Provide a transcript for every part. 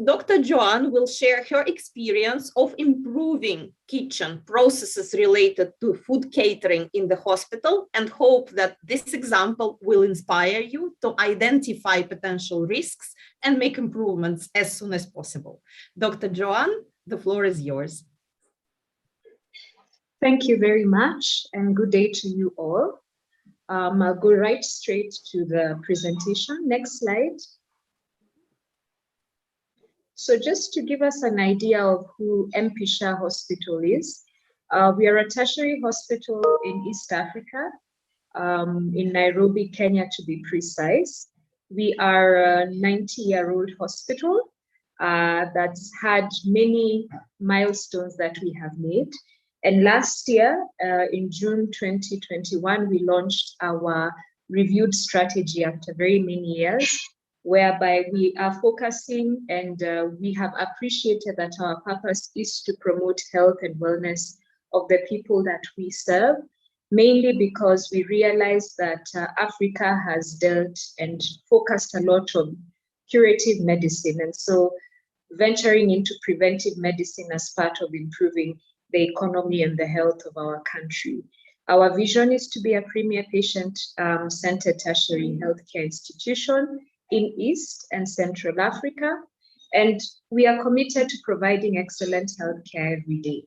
Dr. Joanne will share her experience of improving kitchen processes related to food catering in the hospital, and hope that this example will inspire you to identify potential risks and make improvements as soon as possible. Dr. Joanne, the floor is yours. Thank you very much, and good day to you all. I'll go right straight to the presentation. Next slide. So just to give us an idea of who Mpesa Hospital is, we are a tertiary hospital in East Africa, in Nairobi, Kenya to be precise. We are a 90-year-old hospital that's had many milestones that we have made. And last year, in June 2021, we launched our reviewed strategy after very many years, whereby we are focusing, and we have appreciated that our purpose is to promote health and wellness of the people that we serve, mainly because we realize that Africa has dealt and focused a lot on curative medicine. And so venturing into preventive medicine as part of improving the economy and the health of our country. Our vision is to be a premier patient-centered tertiary healthcare institution in East and Central Africa, and we are committed to providing excellent healthcare every day.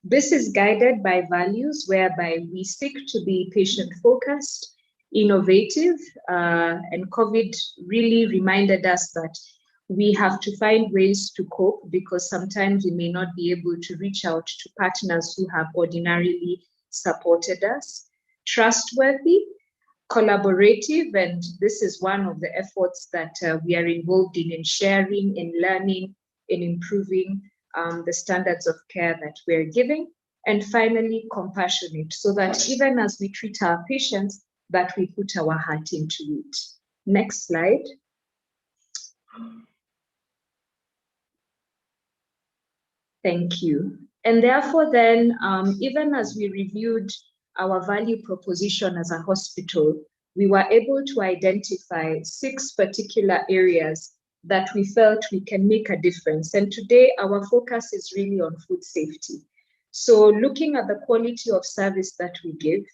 This is guided by values whereby we seek to be patient-focused, innovative, and COVID really reminded us that we have to find ways to cope, because sometimes we may not be able to reach out to partners who have ordinarily supported us. Trustworthy, collaborative, and this is one of the efforts that we are involved in sharing, in learning, in improving the standards of care that we're giving. And finally, compassionate, so that even as we treat our patients, that we put our heart into it. Next slide. Thank you. And therefore then, even as we reviewed our value proposition as a hospital, we were able to identify 6 particular areas that we felt we can make a difference. And today our focus is really on food safety. So looking at the quality of service that we give,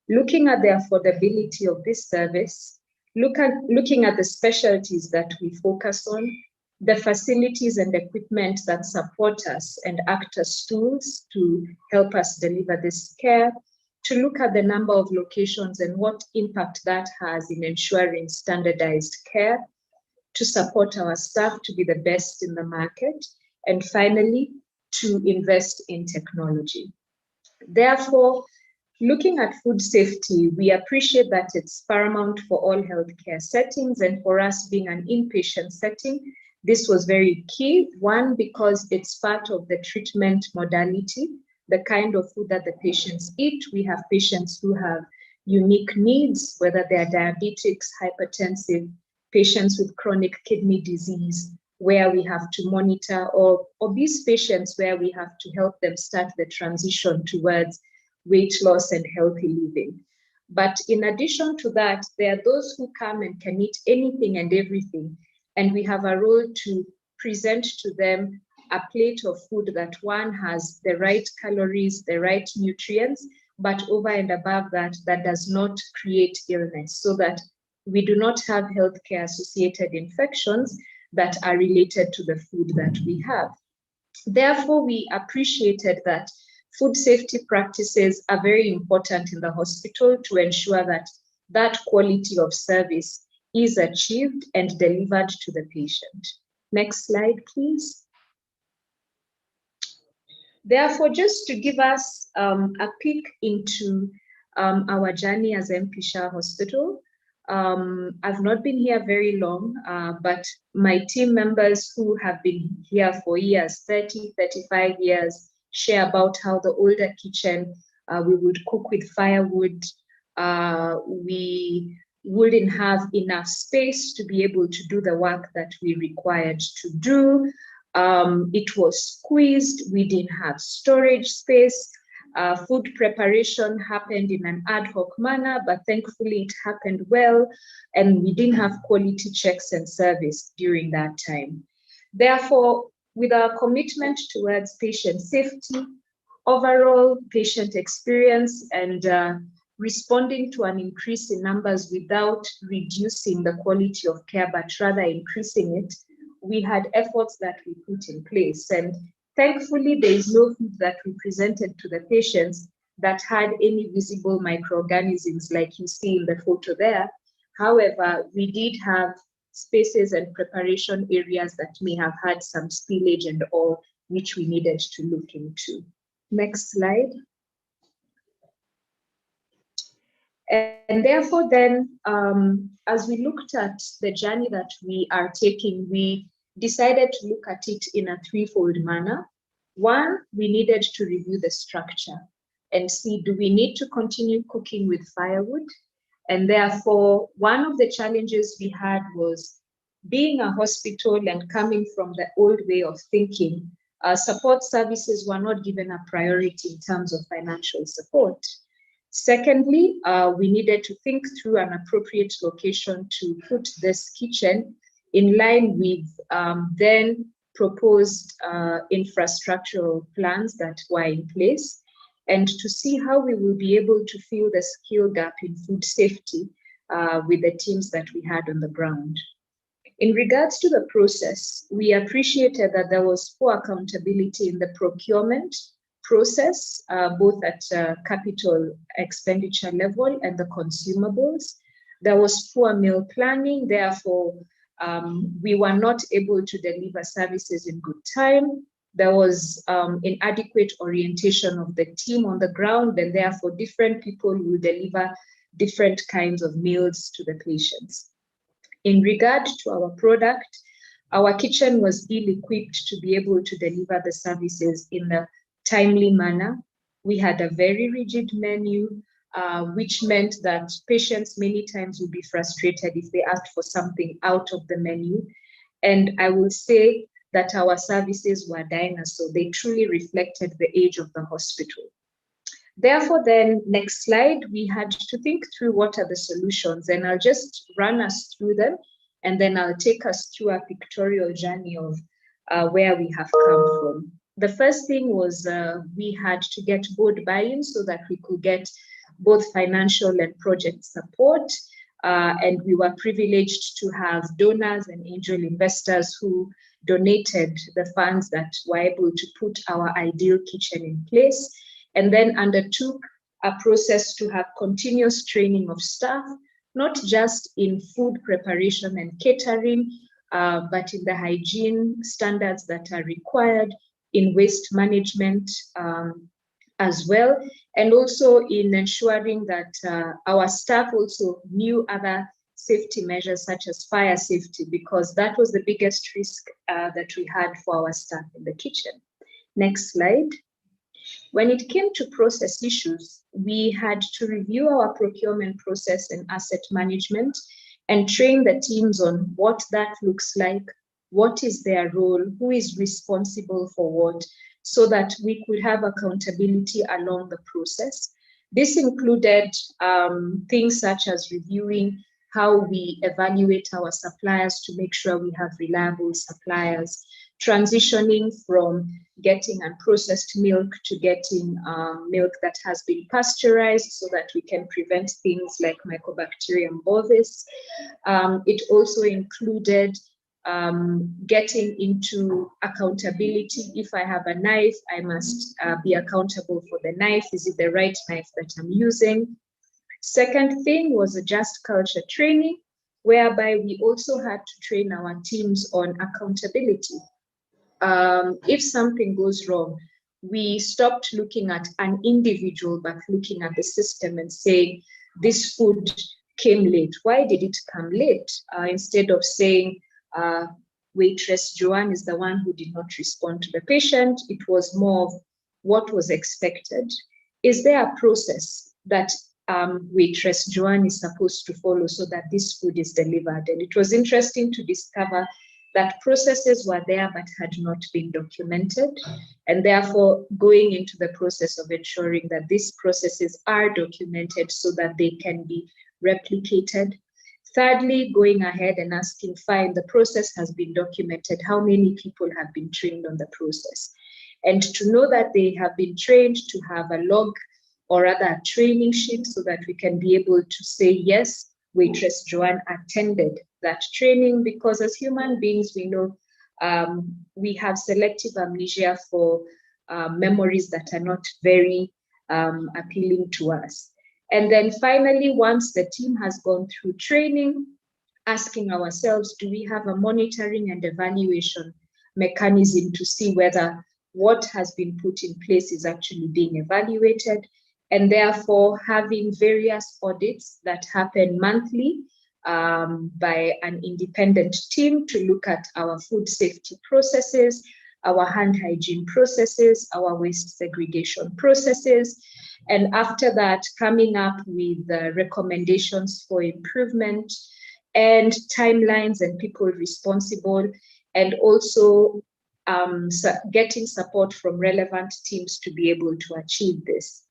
looking at the affordability of this service, looking at the specialties that we focus on, the facilities and equipment that support us and act as tools to help us deliver this care, to look at the number of locations and what impact that has in ensuring standardized care, to support our staff to be the best in the market, and finally, to invest in technology. Therefore, looking at food safety, we appreciate that it's paramount for all healthcare settings, and for us being an inpatient setting, this was very key. One, because it's part of the treatment modality, the kind of food that the patients eat. We have patients who have unique needs, whether they're diabetics, hypertensive, patients with chronic kidney disease, where we have to monitor, or obese patients where we have to help them start the transition towards weight loss and healthy living. But in addition to that, there are those who come and can eat anything and everything, and we have a role to present to them a plate of food that, one, has the right calories, the right nutrients, but over and above that, that does not create illness, so that we do not have healthcare associated infections that are related to the food that we have. Therefore, we appreciated that food safety practices are very important in the hospital to ensure that that quality of service is achieved and delivered to the patient. Next slide, please. Therefore, just to give us a peek into our journey as Mpesa Hospital, I've not been here very long, but my team members who have been here for years, 30, 35 years, share about how the older kitchen, we would cook with firewood, we wouldn't have enough space to be able to do the work that we required to do. It was squeezed, we didn't have storage space. Food preparation happened in an ad hoc manner, but thankfully it happened well, and we didn't have quality checks and service during that time. Therefore, with our commitment towards patient safety, overall patient experience, and responding to an increase in numbers without reducing the quality of care, but rather increasing it, we had efforts that we put in place. And thankfully, there is no food that we presented to the patients that had any visible microorganisms like you see in the photo there. However, we did have spaces and preparation areas that may have had some spillage and all, which we needed to look into. Next slide. And therefore then, as we looked at the journey that we are taking, we decided to look at it in a threefold manner. One, we needed to review the structure and see, do we need to continue cooking with firewood? And therefore, one of the challenges we had was being a hospital and coming from the old way of thinking, support services were not given a priority in terms of financial support. Secondly, we needed to think through an appropriate location to put this kitchen in line with then proposed infrastructural plans that were in place, and to see how we will be able to fill the skill gap in food safety with the teams that we had on the ground. In regards to the process, we appreciated that there was poor accountability in the procurement process, both at capital expenditure level and the consumables. There was poor meal planning, therefore we were not able to deliver services in good time. There was inadequate orientation of the team on the ground, and therefore different people will deliver different kinds of meals to the patients. In regard to our product, our kitchen was ill-equipped to be able to deliver the services in a timely manner. We had a very rigid menu, which meant that patients many times would be frustrated if they asked for something out of the menu. And I will say that our services were dinosaurs, so they truly reflected the age of the hospital. Therefore, then, next slide, we had to think through what are the solutions, and I'll just run us through them, and then I'll take us through a pictorial journey of where we have come from. The first thing was we had to get board buy-in so that we could get both financial and project support. And we were privileged to have donors and angel investors who donated the funds that were able to put our ideal kitchen in place, and then undertook a process to have continuous training of staff, not just in food preparation and catering, but in the hygiene standards that are required, in waste management as well, and also in ensuring that our staff also knew other safety measures such as fire safety, because that was the biggest risk that we had for our staff in the kitchen. Next slide. When it came to process issues, we had to review our procurement process and asset management and train the teams on what that looks like, what is their role, who is responsible for what, so that we could have accountability along the process. This included things such as reviewing how we evaluate our suppliers to make sure we have reliable suppliers, transitioning from getting unprocessed milk to getting milk that has been pasteurized so that we can prevent things like Mycobacterium bovis. It also included getting into accountability. If I have a knife, I must be accountable for the knife. Is it the right knife that I'm using? Second thing was a just culture training, whereby we also had to train our teams on accountability. If something goes wrong, we stopped looking at an individual, but looking at the system and saying, this food came late. Why did it come late? Instead of saying, waitress Joanne is the one who did not respond to the patient, it was more of what was expected. Is there a process that waitress Joanne is supposed to follow so that this food is delivered? And it was interesting to discover that processes were there but had not been documented, and therefore going into the process of ensuring that these processes are documented so that they can be replicated. Thirdly, going ahead and asking, fine, the process has been documented. How many people have been trained on the process? And to know that they have been trained, to have a log or rather a training sheet so that we can be able to say, yes, waitress Joanne attended that training, because as human beings, we know we have selective amnesia for memories that are not very appealing to us. And then finally, once the team has gone through training, asking ourselves, do we have a monitoring and evaluation mechanism to see whether what has been put in place is actually being evaluated, and therefore having various audits that happen monthly by an independent team to look at our food safety processes, our hand hygiene processes, our waste segregation processes, and after that, coming up with recommendations for improvement and timelines and people responsible, and also getting support from relevant teams to be able to achieve this.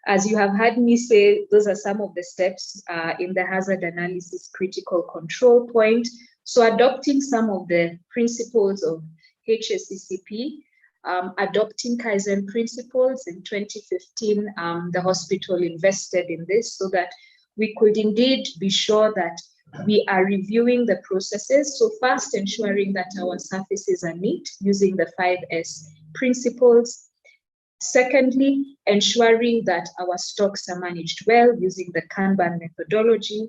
As you have heard me say, those are some of the steps in the hazard analysis critical control point. So adopting some of the principles of HACCP, adopting Kaizen principles in 2015, the hospital invested in this so that we could indeed be sure that we are reviewing the processes. So first, ensuring that our surfaces are neat using the 5S principles. Secondly, ensuring that our stocks are managed well using the Kanban methodology.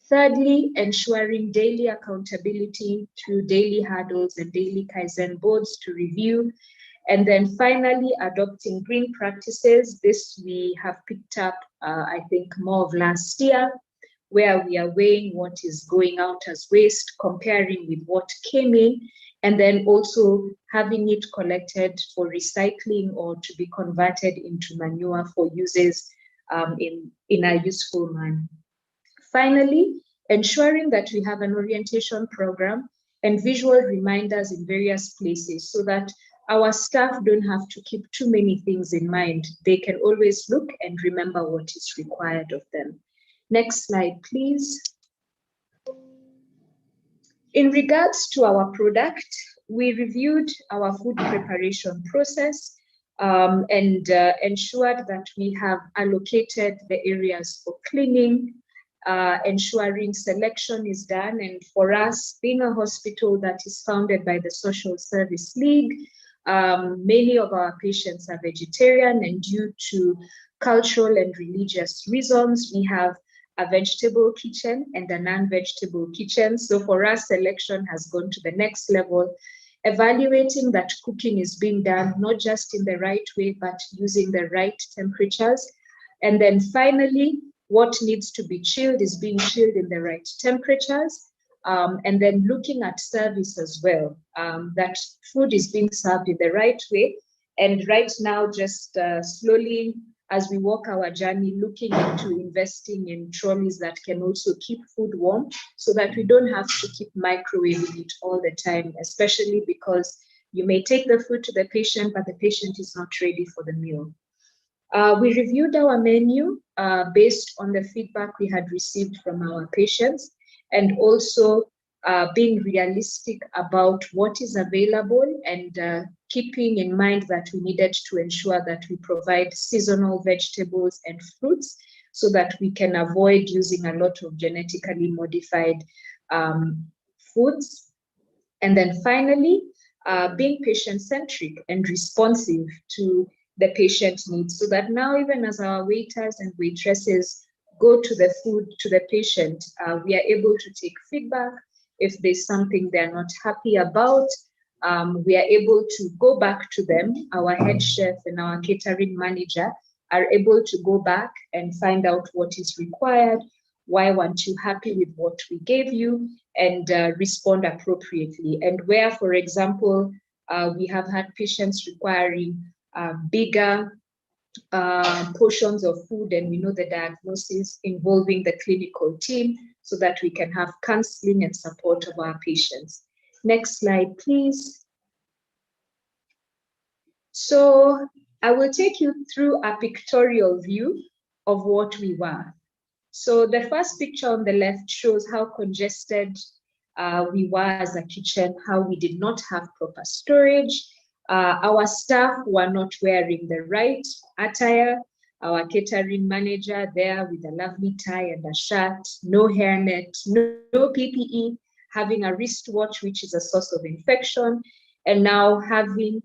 Thirdly, ensuring daily accountability through daily hurdles and daily Kaizen boards to review. And then finally, adopting green practices. This we have picked up, I think, more of last year, where we are weighing what is going out as waste, comparing with what came in, and then also having it collected for recycling or to be converted into manure for uses in a useful manner. Finally, ensuring that we have an orientation program and visual reminders in various places so that our staff don't have to keep too many things in mind. They can always look and remember what is required of them. Next slide, please. In regards to our product, we reviewed our food preparation process and ensured that we have allocated the areas for cleaning, ensuring selection is done. And for us, being a hospital that is founded by the Social Service League, many of our patients are vegetarian, and due to cultural and religious reasons, we have a vegetable kitchen and a non-vegetable kitchen. So for us, selection has gone to the next level, evaluating that cooking is being done not just in the right way, but using the right temperatures. And then finally, what needs to be chilled is being chilled in the right temperatures. And then looking at service as well, that food is being served in the right way. And right now, just slowly, as we walk our journey, looking into investing in trolleys that can also keep food warm so that we don't have to keep microwaving it all the time, especially because you may take the food to the patient, but the patient is not ready for the meal. We reviewed our menu based on the feedback we had received from our patients, and also being realistic about what is available, and keeping in mind that we needed to ensure that we provide seasonal vegetables and fruits so that we can avoid using a lot of genetically modified foods. And then finally, being patient-centric and responsive to the patient needs, so that now even as our waiters and waitresses go to the food, to the patient, we are able to take feedback. If there's something they're not happy about, we are able to go back to them. Our head chef and our catering manager are able to go back and find out what is required, why weren't you happy with what we gave you, and respond appropriately. And where, for example, we have had patients requiring bigger portions of food, and we know the diagnosis, involving the clinical team so that we can have counseling and support of our patients. Next slide, please. So I will take you through a pictorial view of what we were. So the first picture on the left shows how congested we were as a kitchen, how we did not have proper storage. Our staff were not wearing the right attire. Our catering manager there with a lovely tie and a shirt, no hairnet, no PPE, having a wristwatch, which is a source of infection, and now having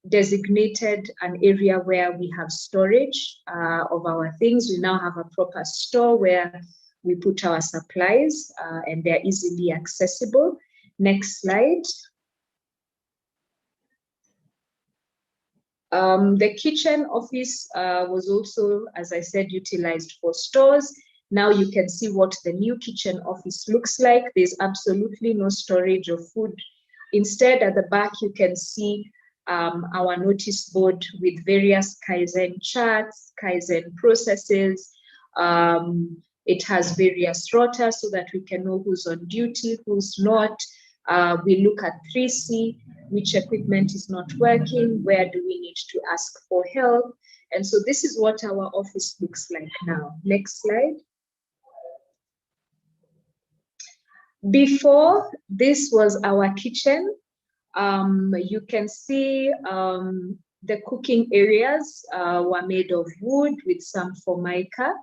designated an area where we have storage of our things. We now have a proper store where we put our supplies and they're easily accessible. Next slide. The kitchen office was also, as I said, utilized for stores. Now you can see what the new kitchen office looks like. There's absolutely no storage of food. Instead, at the back, you can see our notice board with various Kaizen charts, Kaizen processes. It has various rotas so that we can know who's on duty, who's not. We look at 3C, which equipment is not working, where do we need to ask for help? And so this is what our office looks like now. Next slide. Before, this was our kitchen. You can see the cooking areas were made of wood with some formica.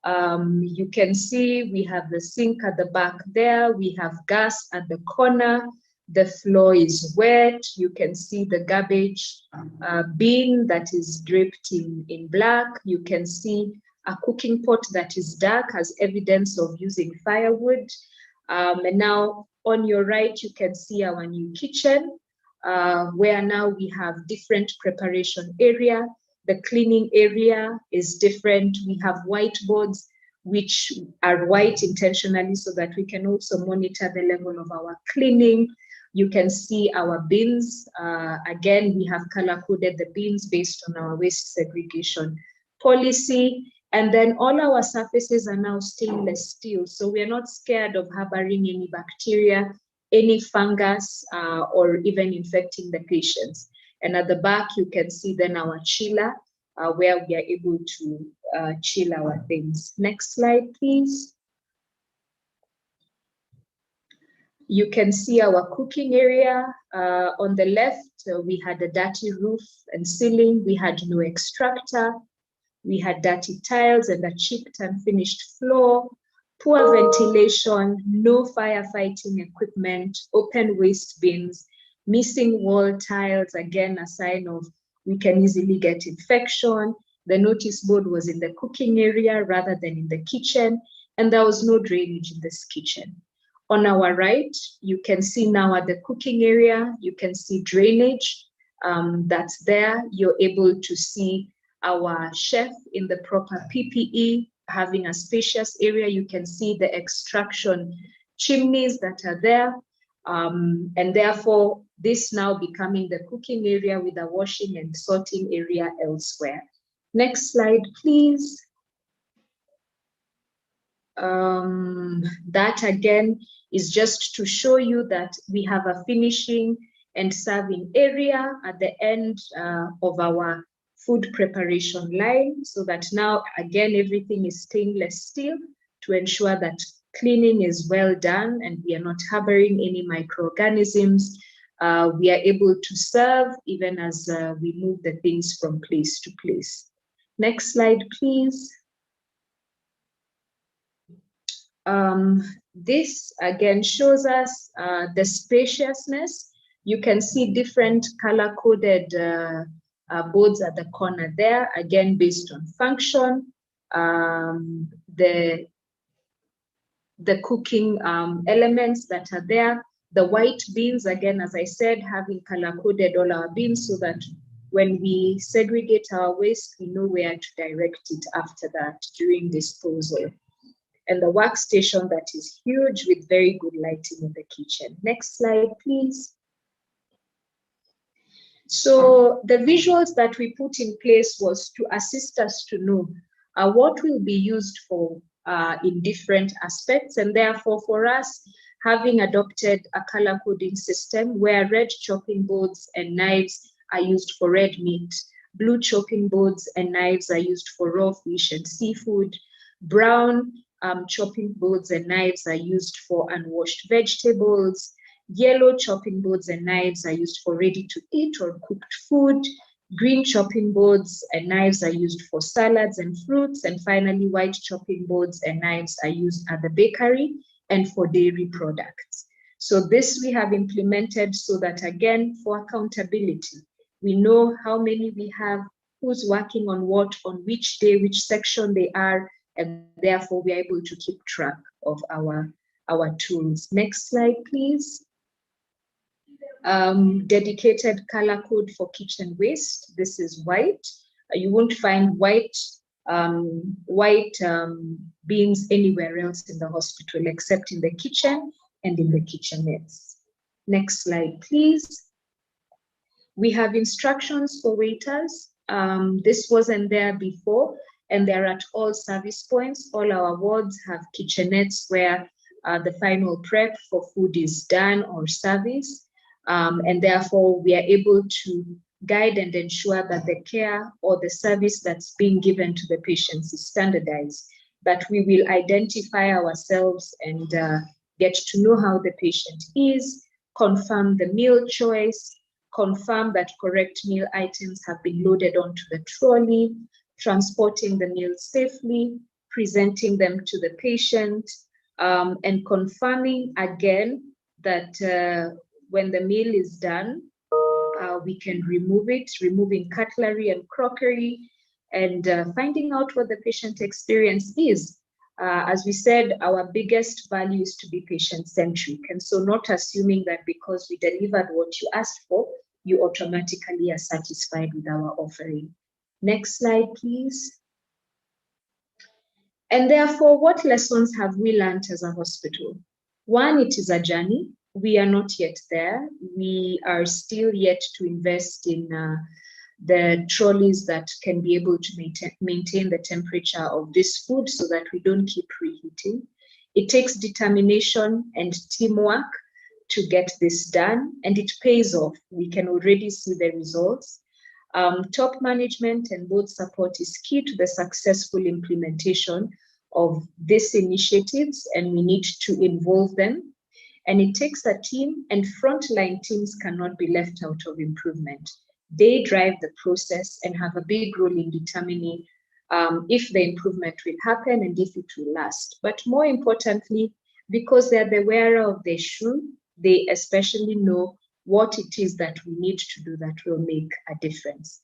You can see we have the sink at the back there. We have gas at the corner. The floor is wet. You can see the garbage bin that is draped in black. You can see a cooking pot that is dark as evidence of using firewood. And now on your right, you can see our new kitchen, where now we have different preparation area. The cleaning area is different. We have whiteboards, which are white intentionally so that we can also monitor the level of our cleaning. You can see our bins. Again, we have color-coded the bins based on our waste segregation policy. And then all our surfaces are now stainless steel. So we are not scared of harboring any bacteria, any fungus, or even infecting the patients. And at the back, you can see then our chiller, where we are able to chill our things. Next slide, please. You can see our cooking area. On the left, we had a dirty roof and ceiling. We had no extractor. We had dirty tiles and a chipped and finished floor, poor ventilation, no firefighting equipment, open waste bins, missing wall tiles, again, a sign of we can easily get infection. The notice board was in the cooking area rather than in the kitchen, and there was no drainage in this kitchen. On our right, you can see now at the cooking area, you can see drainage that's there. You're able to see our chef in the proper PPE, having a spacious area. You can see the extraction chimneys that are there. And therefore, this now becoming the cooking area with a washing and sorting area elsewhere. Next slide, please. That again is just to show you that we have a finishing and serving area at the end of our food preparation line, so that now again everything is stainless steel to ensure that cleaning is well done and we are not harboring any microorganisms. We are able to serve even as we move the things from place to place. Next slide, please. This again shows us the spaciousness. You can see different color-coded boards at the corner there, again based on function. The cooking elements that are there. The white bins, again, as I said, having color-coded all our bins so that when we segregate our waste, we know where to direct it after that during disposal. And the workstation that is huge with very good lighting in the kitchen. Next slide, please. So the visuals that we put in place was to assist us to know what will be used for in different aspects. And therefore for us, having adopted a color coding system where red chopping boards and knives are used for red meat, blue chopping boards and knives are used for raw fish and seafood, Brown chopping boards and knives are used for unwashed vegetables. Yellow chopping boards and knives are used for ready-to-eat or cooked food. Green chopping boards and knives are used for salads and fruits. And finally, white chopping boards and knives are used at the bakery and for dairy products. So this we have implemented so that, again, for accountability, we know how many we have, who's working on what, on which day, which section they are, and therefore we are able to keep track of our tools. Next slide, please. Dedicated color code for kitchen waste. This is white. You won't find white bins anywhere else in the hospital except in the kitchen and in the kitchenettes. Next slide, please. We have instructions for waiters. This wasn't there before, and they're at all service points. All our wards have kitchenettes where the final prep for food is done or service. And therefore, we are able to guide and ensure that the care or the service that's being given to the patients is standardized, that we will identify ourselves and get to know how the patient is, confirm the meal choice, confirm that correct meal items have been loaded onto the trolley, transporting the meals safely, presenting them to the patient, and confirming again that when the meal is done, we can remove it, removing cutlery and crockery, and finding out what the patient experience is. As we said, our biggest value is to be patient-centric, and so not assuming that because we delivered what you asked for, you automatically are satisfied with our offering. Next slide, please. And therefore, what lessons have we learned as a hospital? One, it is a journey. We are not yet there. We are still yet to invest in the trolleys that can be able to maintain the temperature of this food so that we don't keep reheating. It takes determination and teamwork to get this done, and it pays off. We can already see the results. Top management and board support is key to the successful implementation of these initiatives, and we need to involve them. And it takes a team, and frontline teams cannot be left out of improvement. They drive the process and have a big role in determining if the improvement will happen and if it will last. But more importantly, because they're the wearer of the shoe, they especially know what it is that we need to do that will make a difference.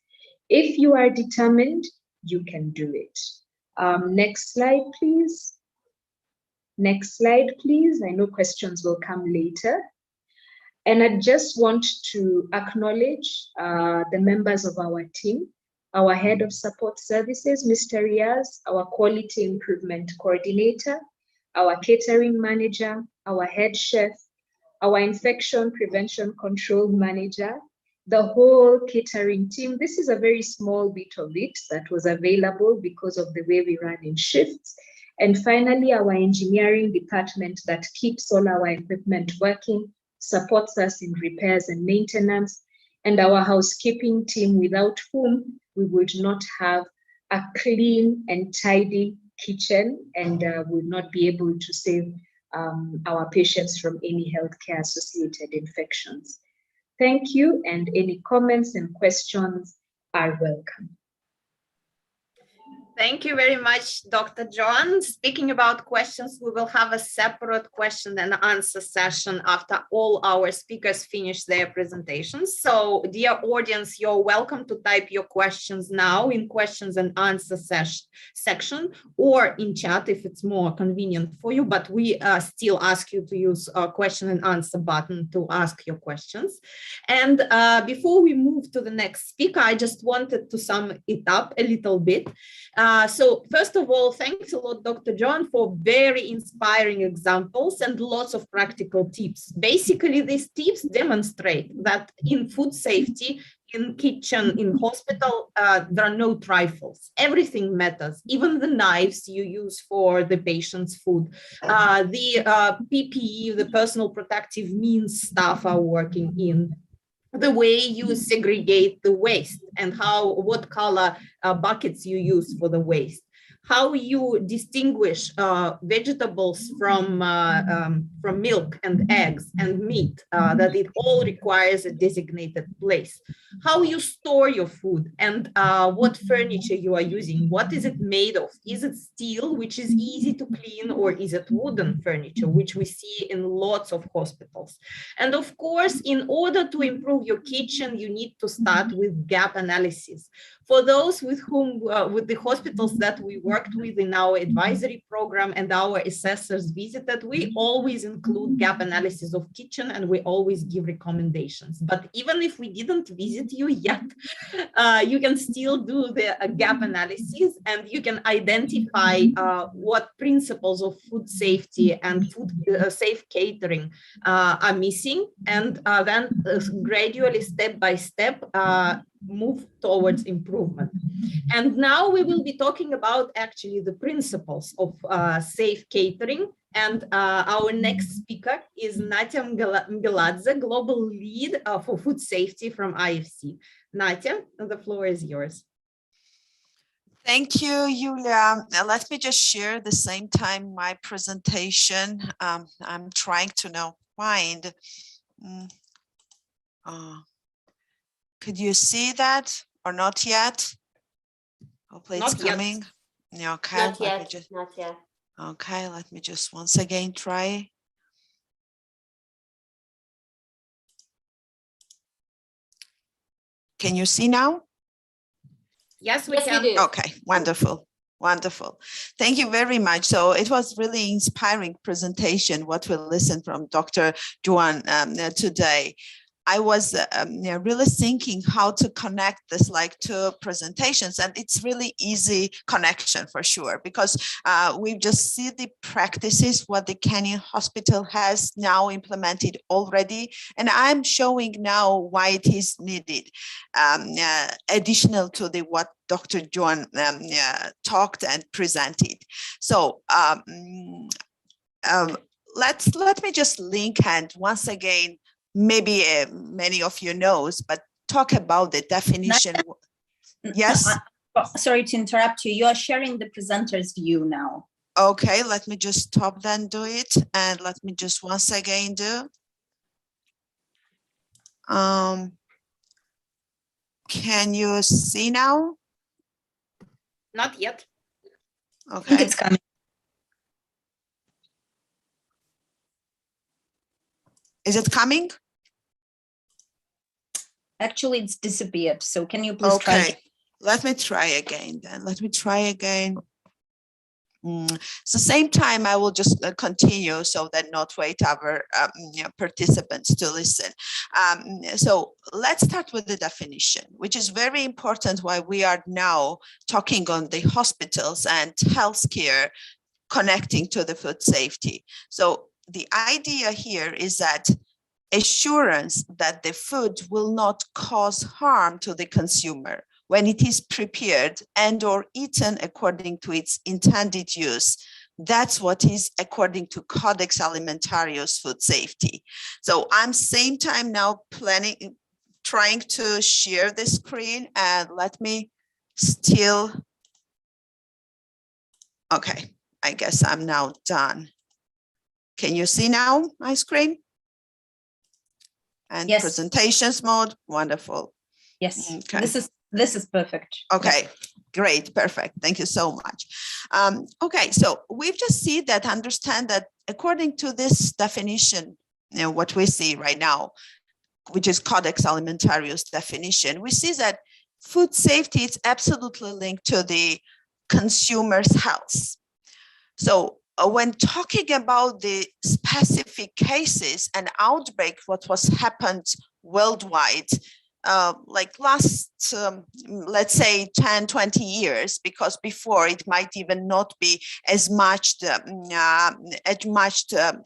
If you are determined, you can do it. Next slide, please. Next slide, please. I know questions will come later. And I just want to acknowledge the members of our team, our head of support services, Mr. Riaz, our quality improvement coordinator, our catering manager, our head chef, our infection prevention control manager, the whole catering team. This is a very small bit of it that was available because of the way we run in shifts. And finally, our engineering department that keeps all our equipment working, supports us in repairs and maintenance, and our housekeeping team, without whom we would not have a clean and tidy kitchen and would not be able to save our patients from any healthcare associated infections. Thank you, and any comments and questions are welcome. Thank you very much, Dr. Joanne. Speaking about questions, we will have a separate question and answer session after all our speakers finish their presentations. So, dear audience, you're welcome to type your questions now in questions and answer section or in chat if it's more convenient for you, but we still ask you to use a question and answer button to ask your questions. And before we move to the next speaker, I just wanted to sum it up a little bit. So first of all, thanks a lot, Dr. John, for very inspiring examples and lots of practical tips. Basically, these tips demonstrate that in food safety, in kitchen, in hospital, there are no trifles. Everything matters, even the knives you use for the patient's food. The PPE, the personal protective means staff are working in. The way you segregate the waste and what color buckets you use for the waste. how you distinguish vegetables from milk and eggs and meat, that it all requires a designated place, how you store your food, and what furniture you are using. What is it made of? Is it steel, which is easy to clean, or is it wooden furniture, which we see in lots of hospitals? And of course, in order to improve your kitchen, you need to start with gap analysis. For those with whom, with the hospitals that we worked with in our advisory program and our assessors visited, we always include gap analysis of kitchen, and we always give recommendations. But even if we didn't visit you yet, you can still do the gap analysis, and you can identify what principles of food safety and food safe catering are missing, and then gradually, step by step, move towards improvement. And now we will be talking about actually the principles of safe catering. And our next speaker is Natya Mgeladze, Global Lead for Food Safety from IFC. Natya, the floor is yours. Thank you, Yulia. Let me just share at the same time my presentation. I'm trying to now find. Could you see that or not yet? Hopefully it's coming. Yeah, okay. Not yet. Not yet. Okay, let me just once again try. Can you see now? Yes, we can. Okay, wonderful. Wonderful. Thank you very much. So it was really inspiring presentation, what we listened from Dr. Joanne today. I was really thinking how to connect this like two presentations, and it's really easy connection for sure, because we just see the practices what the Kenyan hospital has now implemented already, and I'm showing now why it is needed, additional to the what Dr. Joanne talked and presented. So let me just link and once again. Maybe many of you knows, but talk about the definition. Yes. Sorry to interrupt you. You are sharing the presenter's view now. Okay, let me just stop then do it. And let me just once again do. Can you see now? Not yet. Okay. I think it's coming. Is it coming? Actually, it's disappeared. So can you please try? Okay, let me try again then. Let me try again. So same time, I will just continue so that not wait our participants to listen. So let's start with the definition, which is very important why we are now talking on the hospitals and healthcare connecting to the food safety. So the idea here is that assurance that the food will not cause harm to the consumer when it is prepared and or eaten according to its intended use. That's what is according to Codex Alimentarius food safety. So I'm same time now trying to share the screen, and let me still, okay, I guess I'm now done. Can you see now my screen? And yes. Presentations mode, wonderful. Yes, okay. This is perfect. Okay, great, perfect. Thank you so much. Okay, so we've just seen that, understand that according to this definition, what we see right now, which is Codex Alimentarius definition, we see that food safety is absolutely linked to the consumer's health. So when talking about the specific cases and outbreak, what was happened worldwide, like last, let's say 10, 20 years, because before it might even not be as much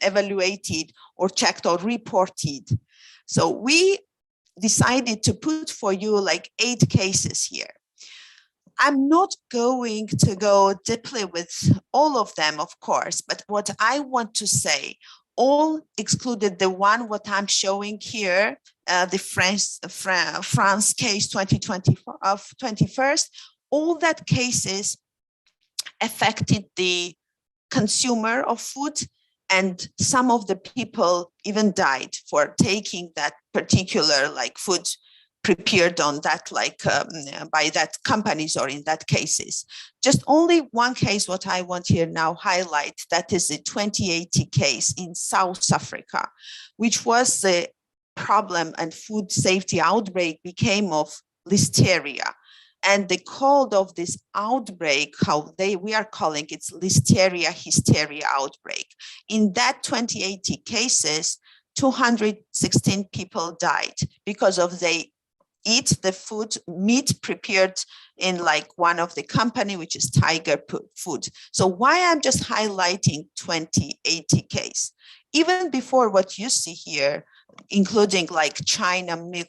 evaluated or checked or reported. So we decided to put for you like 8 cases here. I'm not going to go deeply with all of them, of course, but what I want to say, all excluded the one what I'm showing here, the France case 2021, all that cases affected the consumer of food, and some of the people even died for taking that particular like food prepared on that by that companies, or in that cases. Just only one case what I want here now highlight, that is the 2080 case in South Africa, which was the problem and food safety outbreak became of listeria. And the code of this outbreak, we are calling it listeria hysteria outbreak. In that 2080 cases, 216 people died because of they eat the meat prepared in like one of the company, which is Tiger Food. So why I'm just highlighting 2080 case? Even before what you see here, including like China milk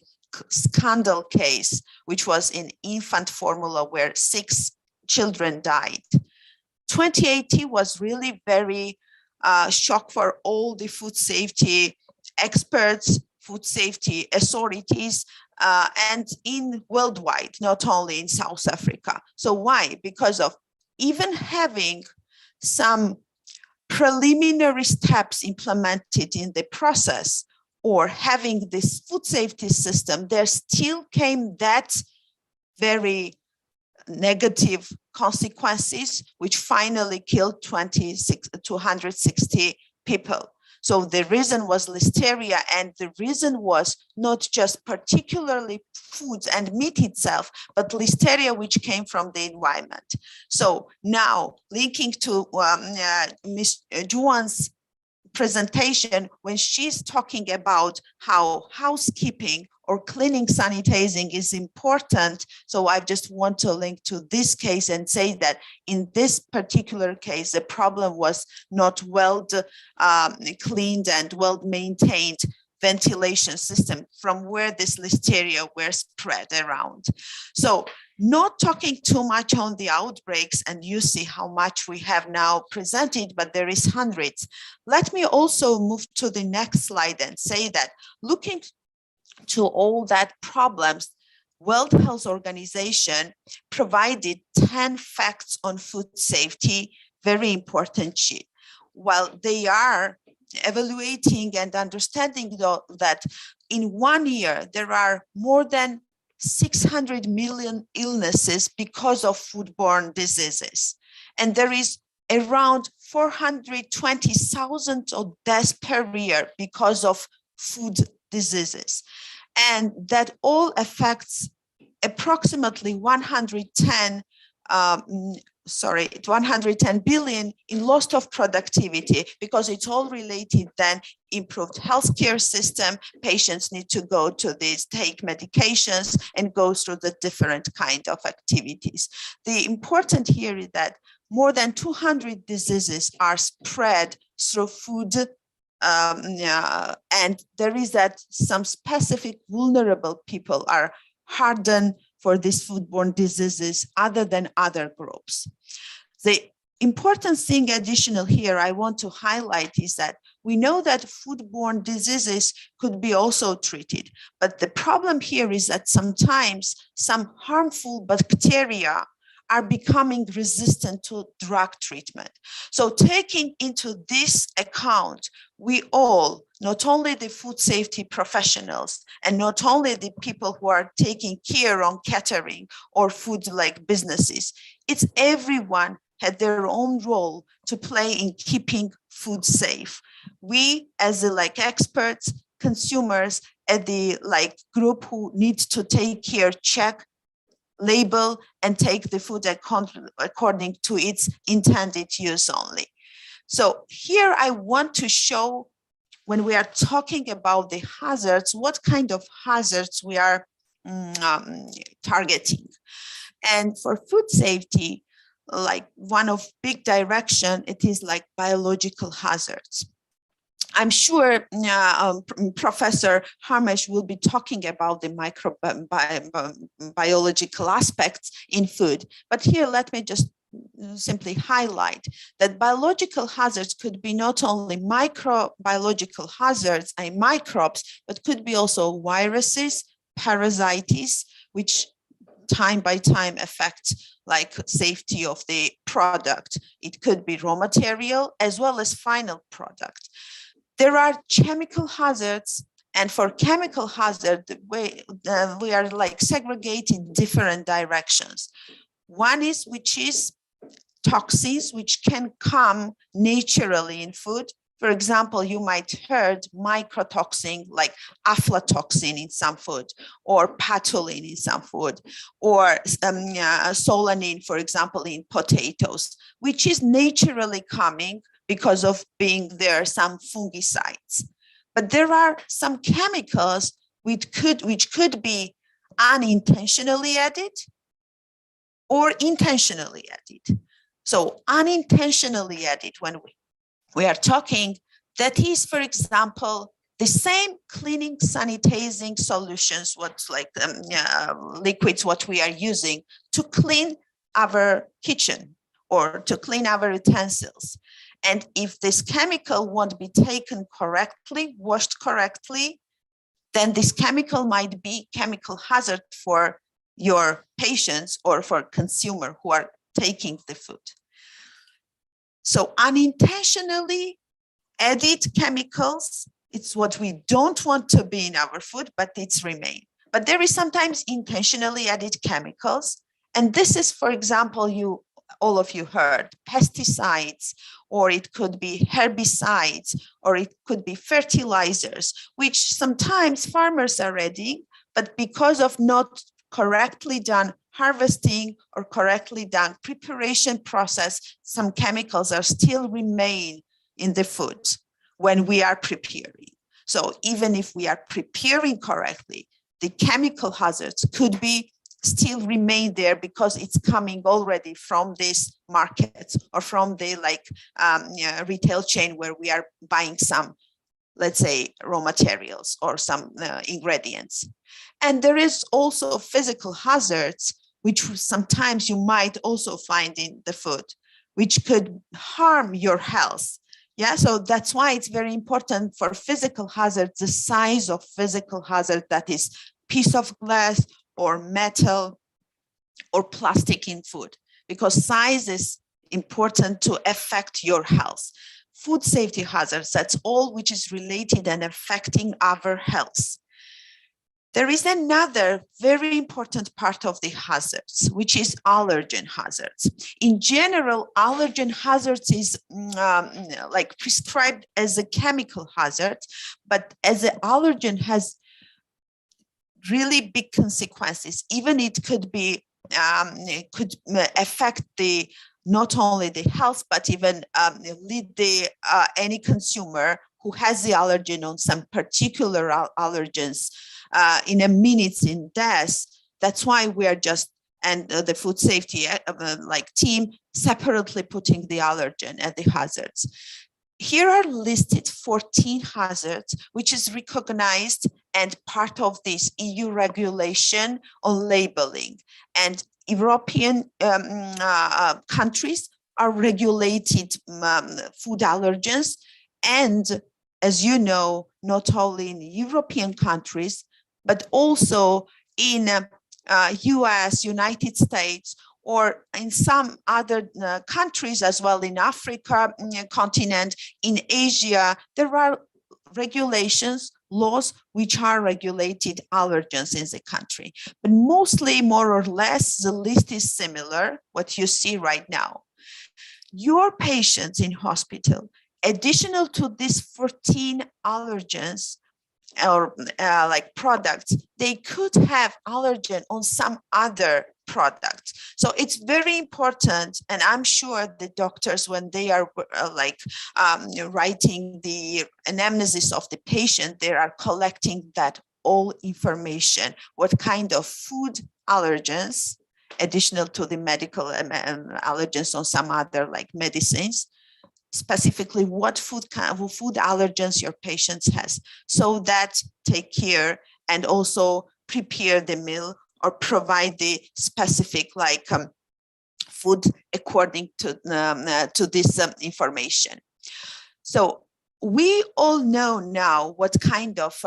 scandal case, which was in infant formula where 6 children died. 2080 was really very shock for all the food safety experts, food safety authorities, and in worldwide, not only in South Africa. So why? Because of even having some preliminary steps implemented in the process, or having this food safety system, there still came that very negative consequences, which finally killed 260 people. So the reason was listeria, and the reason was not just particularly foods and meat itself, but listeria which came from the environment. So now linking to Ms. Joanne's presentation, when she's talking about how housekeeping or cleaning, sanitizing is important. So I just want to link to this case and say that in this particular case, the problem was not well cleaned and well maintained ventilation system from where this listeria were spread around. So not talking too much on the outbreaks, and you see how much we have now presented, but there is hundreds. Let me also move to the next slide and say that looking to all that problems, World Health Organization provided 10 facts on food safety, very important sheet. While they are evaluating and understanding that in 1 year, there are more than 600 million illnesses because of foodborne diseases. And there is around 420,000 deaths per year because of food diseases. And that all affects approximately 110 billion in loss of productivity, because it's all related then improved healthcare system. Patients need to go to these, take medications and go through the different kind of activities. The important here is that more than 200 diseases are spread through food, and there is that some specific vulnerable people are hardened for these foodborne diseases other than other groups. The important thing additional here I want to highlight is that we know that foodborne diseases could be also treated, but the problem here is that sometimes some harmful bacteria are becoming resistant to drug treatment. So taking into this account, we all, not only the food safety professionals and not only the people who are taking care on catering or food like businesses, it's everyone had their own role to play in keeping food safe. We as the experts, consumers at the group who need to take care, check, label, and take the food according to its intended use only. So here I want to show, when we are talking about the hazards, what kind of hazards we are targeting. And for food safety, one of big direction, it is biological hazards. I'm sure Professor Harmesh will be talking about the microbiological aspects in food. But here, let me just simply highlight that biological hazards could be not only microbiological hazards and microbes, but could be also viruses, parasites, which time by time affect like safety of the product. It could be raw material as well as final product. There are chemical hazards, and for chemical hazard, we are like segregating different directions. One is which is toxins which can come naturally in food. For example, you might heard mycotoxin like aflatoxin in some food, or patholine in some food, or solanine, for example, in potatoes, which is naturally coming because of being there some fungicides. But there are some chemicals which could be unintentionally added or intentionally added. So unintentionally added, when we are talking, that is, for example, the same cleaning, sanitizing solutions, what's like liquids, what we are using to clean our kitchen or to clean our utensils. And if this chemical won't be taken correctly, washed correctly, then this chemical might be chemical hazard for your patients or for consumer who are taking the food. So unintentionally added chemicals, it's what we don't want to be in our food, but it's remain. But there is sometimes intentionally added chemicals. And this is, for example, all of you heard pesticides, or it could be herbicides, or it could be fertilizers, which sometimes farmers are adding, but because of not correctly done harvesting or correctly done preparation process, some chemicals are still remain in the food when we are preparing. So even if we are preparing correctly, the chemical hazards could be still remain there because it's coming already from this market or from the retail chain where we are buying some, let's say, raw materials or some ingredients. And there is also physical hazards, which sometimes you might also find in the food, which could harm your health. Yeah, so that's why it's very important for physical hazards, the size of physical hazard, that is piece of glass or metal or plastic in food, because size is important to affect your health. Food safety hazards, that's all which is related and affecting our health. There is another very important part of the hazards, which is allergen hazards. In general, allergen hazards is like prescribed as a chemical hazard, but as an allergen has really big consequences. Even it could be, it could affect the not only the health, but even lead the any consumer who has the allergen on some particular allergens in a minute in death. That's why we are just, and the food safety like team separately putting the allergen and the hazards. Here are listed 14 hazards, which is recognized and part of this EU regulation on labeling. And European countries are regulated food allergens. And as you know, not only in European countries, but also in US, United States, or in some other countries as well, in Africa continent, in Asia, there are regulations, laws which are regulated allergens in the country. But mostly, more or less, the list is similar, what you see right now. Your patients in hospital, additional to these 14 allergens, or like products, they could have allergen on some other product. So it's very important, and I'm sure the doctors, when they are writing the anamnesis of the patient, they are collecting that all information, what kind of food allergens, additional to the medical allergens on some other like medicines, specifically what food allergens your patients has, so that take care and also prepare the meal or provide the specific food according to this information. So we all know now what kind of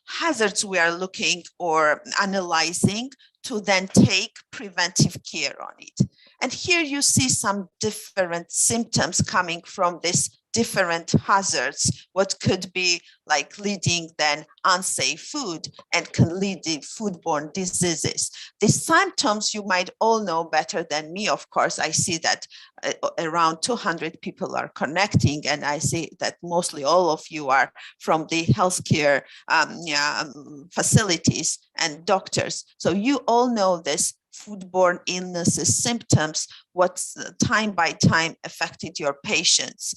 hazards we are looking or analyzing to then take preventive care on it. And here you see some different symptoms coming from this different hazards, what could be like leading then unsafe food and can lead to foodborne diseases. The symptoms you might all know better than me, of course. I see that around 200 people are connecting, and I see that mostly all of you are from the healthcare facilities and doctors. So you all know this foodborne illnesses symptoms, what's time by time affected your patients.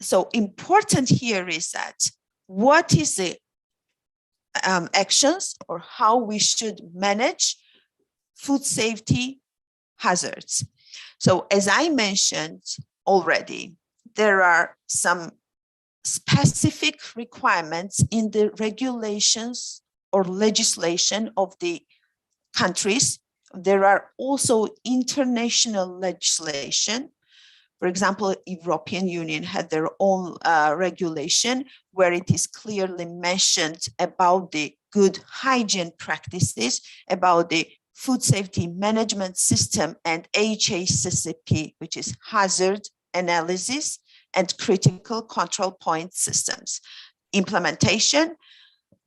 So important here is that what is the actions or how we should manage food safety hazards. So as I mentioned already, there are some specific requirements in the regulations or legislation of the countries. There are also international legislation. For example, European Union had their own regulation where it is clearly mentioned about the good hygiene practices, about the food safety management system and HACCP, which is hazard analysis and critical control point systems. Implementation.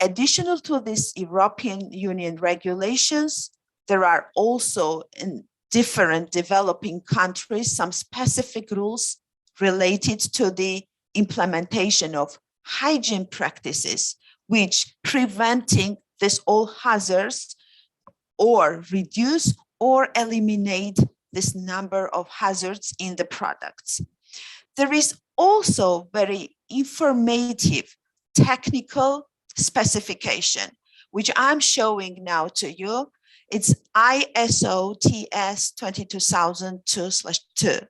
Additional to these European Union regulations, there are also in different developing countries some specific rules related to the implementation of hygiene practices, which preventing this all hazards or reduce or eliminate this number of hazards in the products. There is also very informative technical specification, which I'm showing now to you. It's ISO TS 22002/2.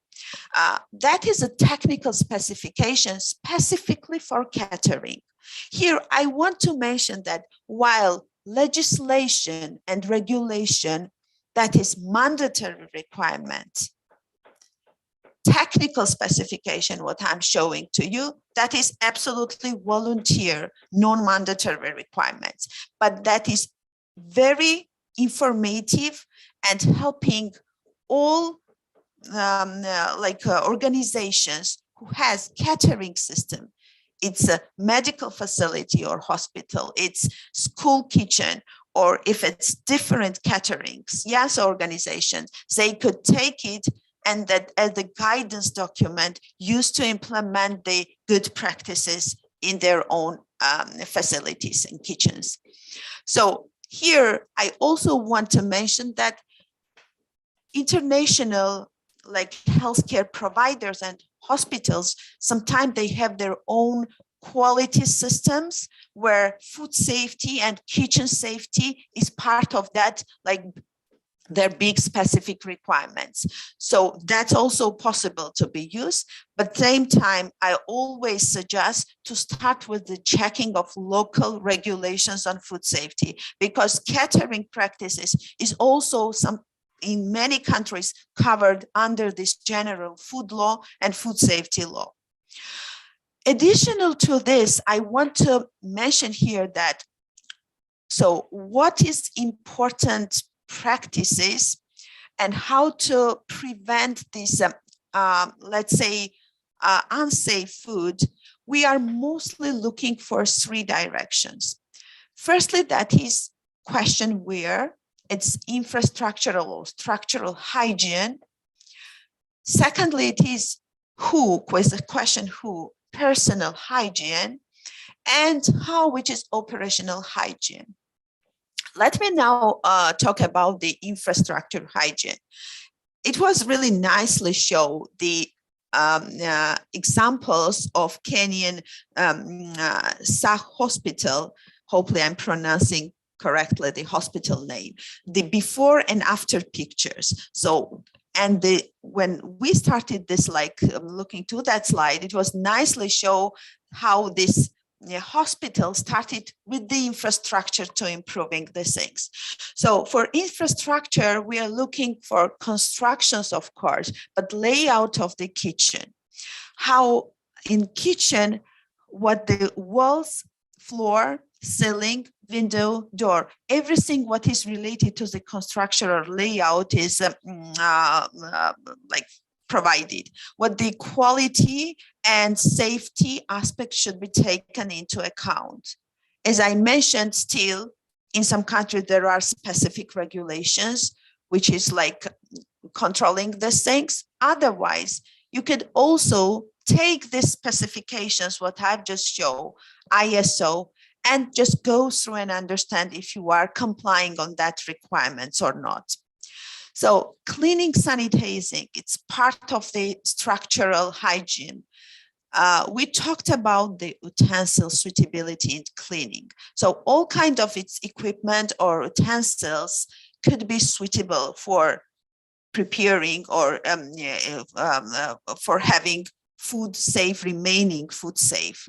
That is a technical specification specifically for catering. Here, I want to mention that while legislation and regulation, that is mandatory requirement, technical specification, what I'm showing to you, that is absolutely volunteer, non-mandatory requirements, but that is very informative and helping all organizations who has catering system. It's a medical facility or hospital, it's school kitchen, or if it's different caterings, yes, organizations, they could take it and that as the guidance document used to implement the good practices in their own facilities and kitchens. So here, I also want to mention that international healthcare providers and hospitals, sometimes they have their own quality systems where food safety and kitchen safety is part of that, their big specific requirements. So that's also possible to be used. But at the same time, I always suggest to start with the checking of local regulations on food safety, because catering practices is also in many countries covered under this general food law and food safety law. Additional to this, I want to mention here that, so what is important practices and how to prevent this, let's say, unsafe food, we are mostly looking for 3 directions. Firstly, that is question where, it's infrastructural or structural hygiene. Secondly, it is who, with the question who, personal hygiene, and how, which is operational hygiene. Let me now talk about the infrastructure hygiene. It was really nicely shown the examples of Kenyan IVC Hospital. Hopefully I'm pronouncing correctly the hospital name, the before and after pictures. So, and when we started this, looking to that slide, it was nicely show how this hospital started with the infrastructure to improving the things. So for infrastructure, we are looking for constructions, of course, but layout of the kitchen, how in kitchen, what the walls, floor, ceiling, window, door, everything what is related to the construction or layout is like provided. What the quality and safety aspect should be taken into account. As I mentioned, still in some countries there are specific regulations, which is like controlling these things. Otherwise, you could also take the specifications, what I've just shown, ISO, and just go through and understand if you are complying on that requirements or not. So cleaning, sanitizing, it's part of the structural hygiene. We talked about the utensil suitability in cleaning. So all kind of its equipment or utensils could be suitable for preparing or for having food safe, remaining food safe.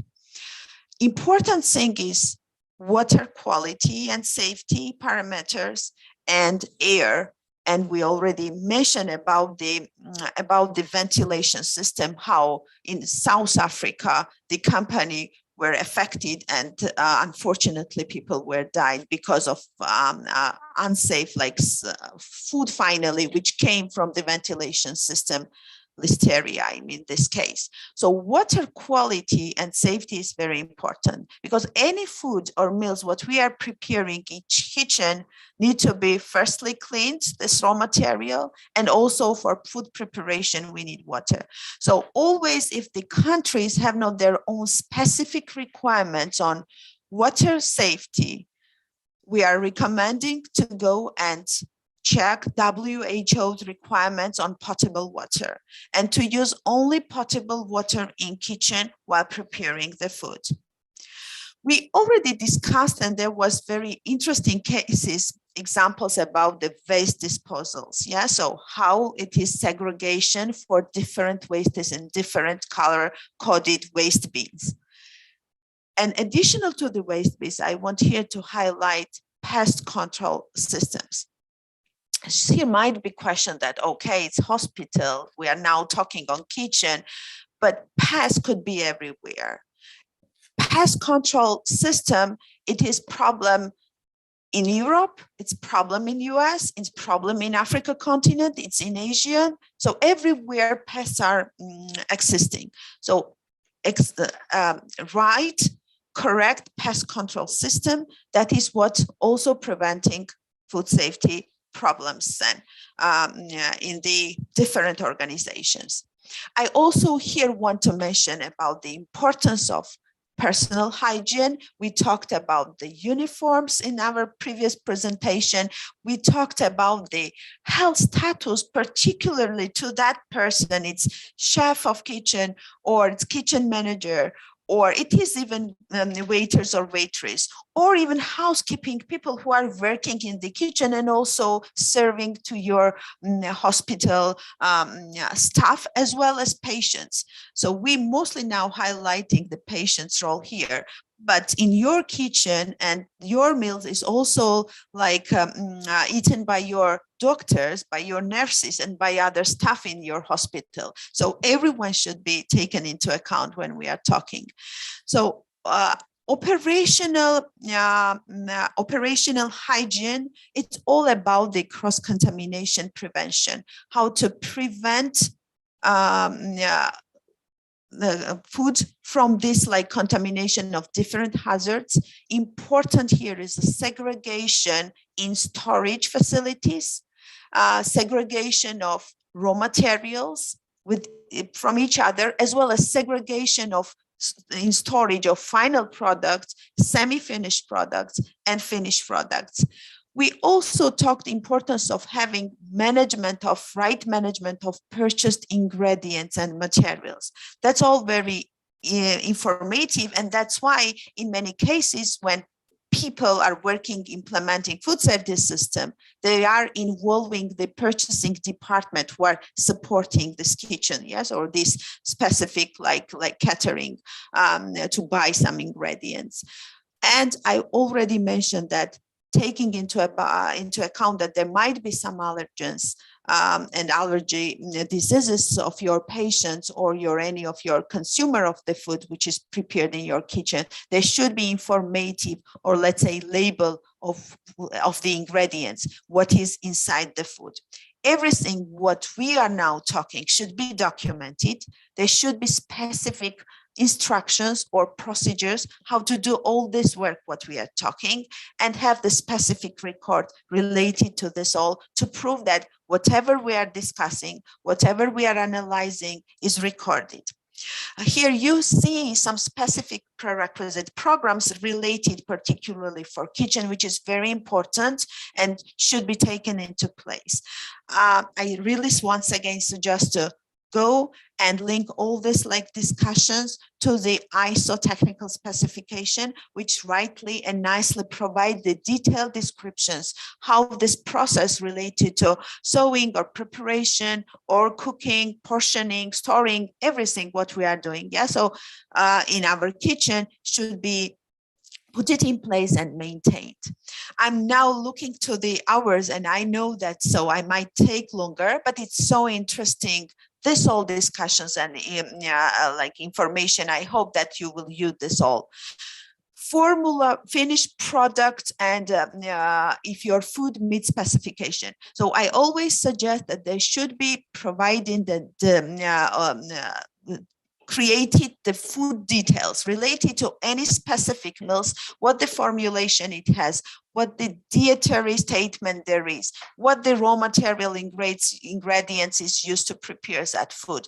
Important thing is water quality and safety parameters and air. And we already mentioned about the ventilation system, how in South Africa, the company were affected and unfortunately people were died because of unsafe food finally, which came from the ventilation system, listeria in this case. So water quality and safety is very important because any food or meals what we are preparing in kitchen need to be firstly cleaned, this raw material, and also for food preparation we need water. So always if the countries have not their own specific requirements on water safety, we are recommending to go and check WHO's requirements on potable water and to use only potable water in kitchen while preparing the food. We already discussed, and there was very interesting cases, examples about the waste disposals. Yeah, so how it is segregation for different wastes in different color coded waste bins. And additional to the waste bins, I want here to highlight pest control systems. Here might be questioned that, okay, it's hospital, we are now talking on kitchen, but pests could be everywhere. Pest control system, it is problem in Europe, it's problem in US, it's problem in Africa continent, it's in Asia. So everywhere pests are existing. So right, correct pest control system, that is what also preventing food safety problems and in the different organizations. I also here want to mention about the importance of personal hygiene. We talked about the uniforms in our previous presentation. We talked about the health status, particularly to that person, it's chef of kitchen or it's kitchen manager, or it is even waiters or waitress, or even housekeeping people who are working in the kitchen and also serving to your hospital staff, as well as patients. So we mostly now highlighting the patient's role here, but in your kitchen and your meals is also like eaten by your doctors, by your nurses, and by other staff in your hospital. So everyone should be taken into account when we are talking. So operational hygiene, it's all about the cross-contamination prevention, how to prevent the food from this like contamination of different hazards. Important here is the segregation in storage facilities, segregation of raw materials from each other, as well as segregation of in storage of final products, semi-finished products, and finished products. We also talked the importance of having right management of purchased ingredients and materials. That's all very informative, and that's why in many cases when people are implementing food safety system, they are involving the purchasing department who are supporting this kitchen, yes, or this specific like catering to buy some ingredients. And I already mentioned that taking into account that there might be some allergens and allergy diseases of your patients or any of your consumer of the food which is prepared in your kitchen, there should be informative, or let's say label of the ingredients, what is inside the food. Everything what we are now talking should be documented. There should be specific instructions or procedures how to do all this work what we are talking, and have the specific record related to this all to prove that whatever we are discussing, whatever we are analyzing is recorded. Here you see some specific prerequisite programs related particularly for kitchen, which is very important and should be taken into place. I really once again suggest to go and link all this like discussions to the ISO technical specification, which rightly and nicely provide the detailed descriptions how this process related to sewing or preparation or cooking, portioning, storing, everything what we are doing. Yeah, so in our kitchen should be put it in place and maintained. I'm now looking to the hours, and I know that so I might take longer, but it's so interesting. This all discussions and like information. I hope that you will use this all. Formula, finished product, and if your food meets specification. So I always suggest that they should be providing created the food details related to any specific meals, what the formulation it has, what the dietary statement there is, what the raw material ingredients is used to prepare that food,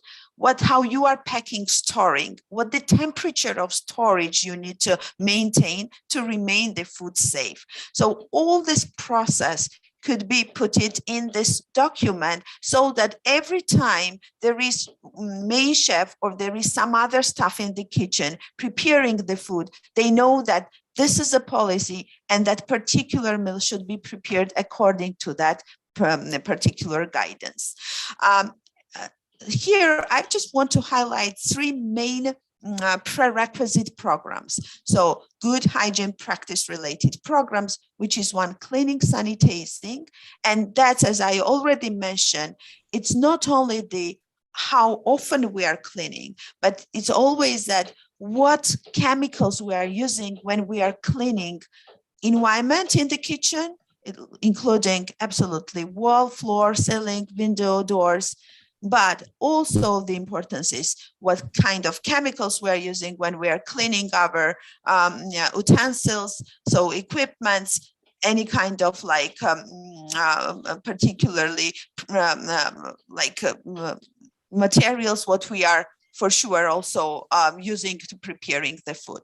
how you are packing, storing, what the temperature of storage you need to maintain to remain the food safe. So all this process could be put it in this document so that every time there is main chef or there is some other staff in the kitchen preparing the food, they know that this is a policy and that particular meal should be prepared according to that particular guidance. Here, I just want to highlight three main prerequisite programs. So good hygiene practice related programs, which is one, cleaning, sanitizing. And that's, as I already mentioned, it's not only the how often we are cleaning, but it's always that what chemicals we are using when we are cleaning environment in the kitchen, including absolutely wall, floor, ceiling, window, doors. But also the importance is what kind of chemicals we are using when we are cleaning our utensils, so equipments, any kind of like particularly materials, what we are for sure also using to preparing the food.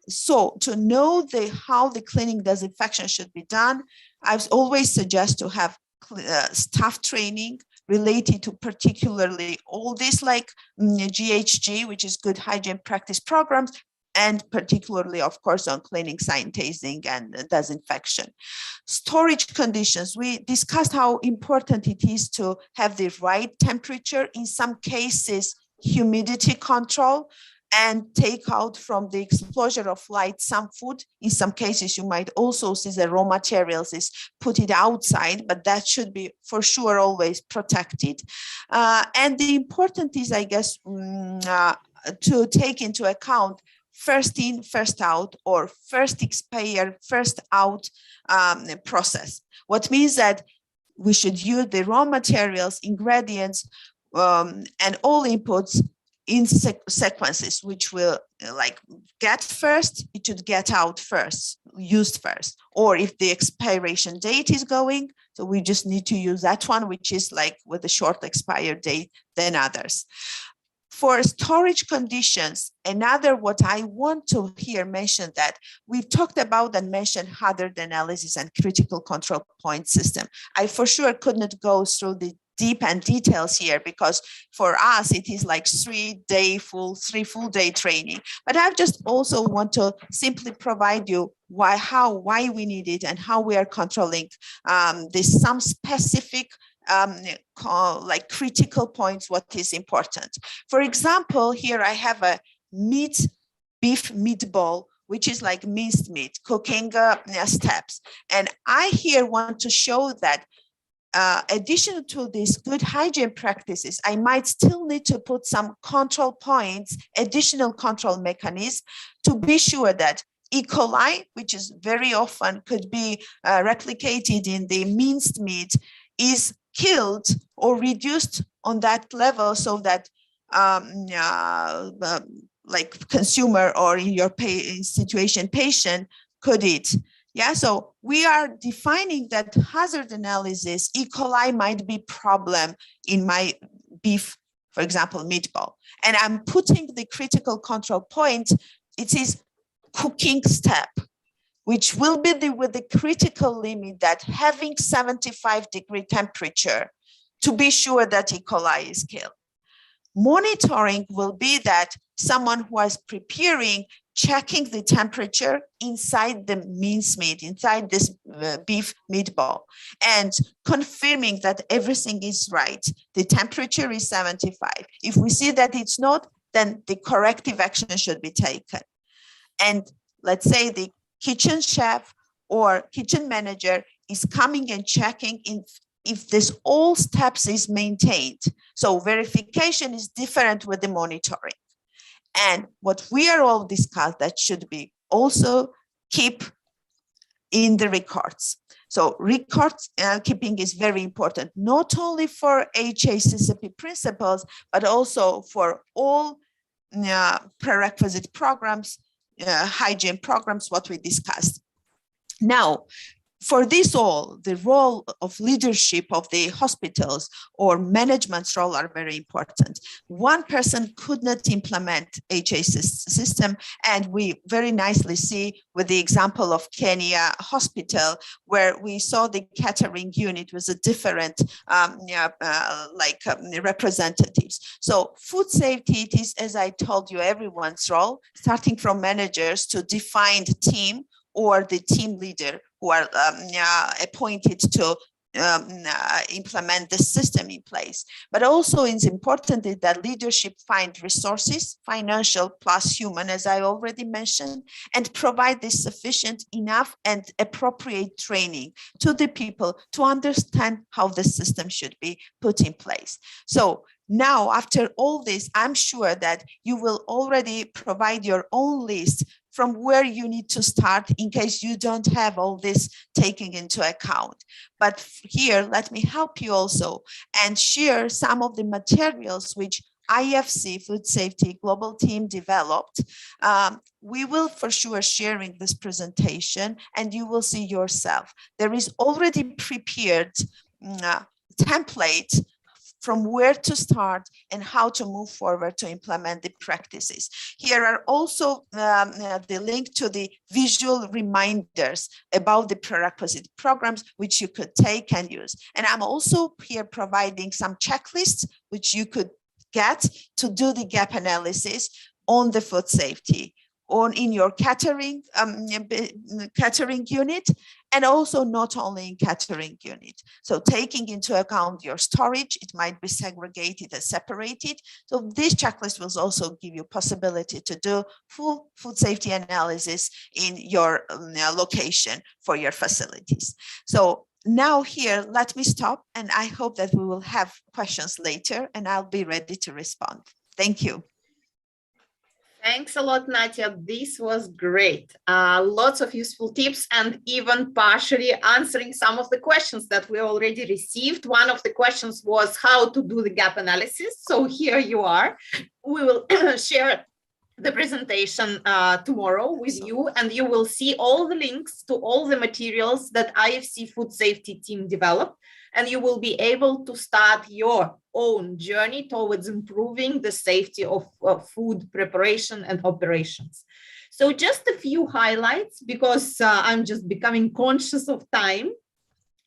So to know how the cleaning disinfection should be done, I always suggest to have staff training related to particularly all this like GHG, which is good hygiene practice programs, and particularly, of course, on cleaning, sanitizing, and disinfection. Storage conditions, we discussed how important it is to have the right temperature, in some cases, humidity control, and take out from the exposure of light some food. In some cases, you might also see the raw materials is put it outside, but that should be for sure always protected. And the important is, I guess, to take into account first in, first out, or first expired, first out process. What means that we should use the raw materials, ingredients, and all inputs in sequences, which will like get first, it should get out first, used first. Or if the expiration date is going, so we just need to use that one, which is like with a short expired date than others. For storage conditions, another what I want to here mention that we've talked about and mentioned hazard analysis and critical control point system. I for sure couldn't go through the deep and details here because for us it is like 3 full day training. But I just also want to simply provide you why we need it and how we are controlling this some specific like critical points, what is important. For example, here I have a beef meatball which is like minced meat, cooking steps. And I here want to show that additional to these good hygiene practices, I might still need to put some control points, additional control mechanisms to be sure that E. coli, which is very often could be replicated in the minced meat, is killed or reduced on that level so that like consumer or in your situation patient could eat. Yeah, so we are defining that hazard analysis. E. coli might be problem in my beef, for example, meatball. And I'm putting the critical control point. It is cooking step, which will be with the critical limit that having 75-degree temperature to be sure that E. coli is killed. Monitoring will be that someone who is preparing, checking the temperature inside the mincemeat, inside this beef meatball, and confirming that everything is right. The temperature is 75. If we see that it's not, then the corrective action should be taken. And let's say the kitchen chef or kitchen manager is coming and checking if this all steps is maintained. So verification is different with the monitoring. And what we are all discussed that should be also keep in the records. So records keeping is very important, not only for HACCP principles, but also for all prerequisite programs, hygiene programs, what we discussed. Now, for this all, the role of leadership of the hospitals or management's role are very important. One person could not implement HA system, and we very nicely see with the example of Kenya Hospital, where we saw the catering unit was a different representatives. So food safety, it is, as I told you, everyone's role, starting from managers to define the team or the team leader who are appointed to implement the system in place. But also it's important that leadership find resources, financial plus human, as I already mentioned, and provide this sufficient, enough, and appropriate training to the people to understand how the system should be put in place. So now, after all this, I'm sure that you will already provide your own list from where you need to start in case you don't have all this taken into account. But here, let me help you also and share some of the materials which IFC Food Safety Global Team developed. We will for sure sharing this presentation and you will see yourself. There is already prepared template from where to start and how to move forward to implement the practices. Here are also the link to the visual reminders about the prerequisite programs, which you could take and use. And I'm also here providing some checklists, which you could get to do the gap analysis on the food safety in your catering unit, and also not only in catering unit. So taking into account your storage, it might be segregated and separated. So this checklist will also give you possibility to do full food safety analysis in your location for your facilities. So now here, let me stop, and I hope that we will have questions later, and I'll be ready to respond. Thank you. Thanks a lot, Nadia. This was great. Lots of useful tips and even partially answering some of the questions that we already received. One of the questions was how to do the gap analysis. So here you are. We will share the presentation tomorrow with you, and you will see all the links to all the materials that IFC Food Safety team developed, and you will be able to start your own journey towards improving the safety of food preparation and operations. So just a few highlights, because I'm just becoming conscious of time.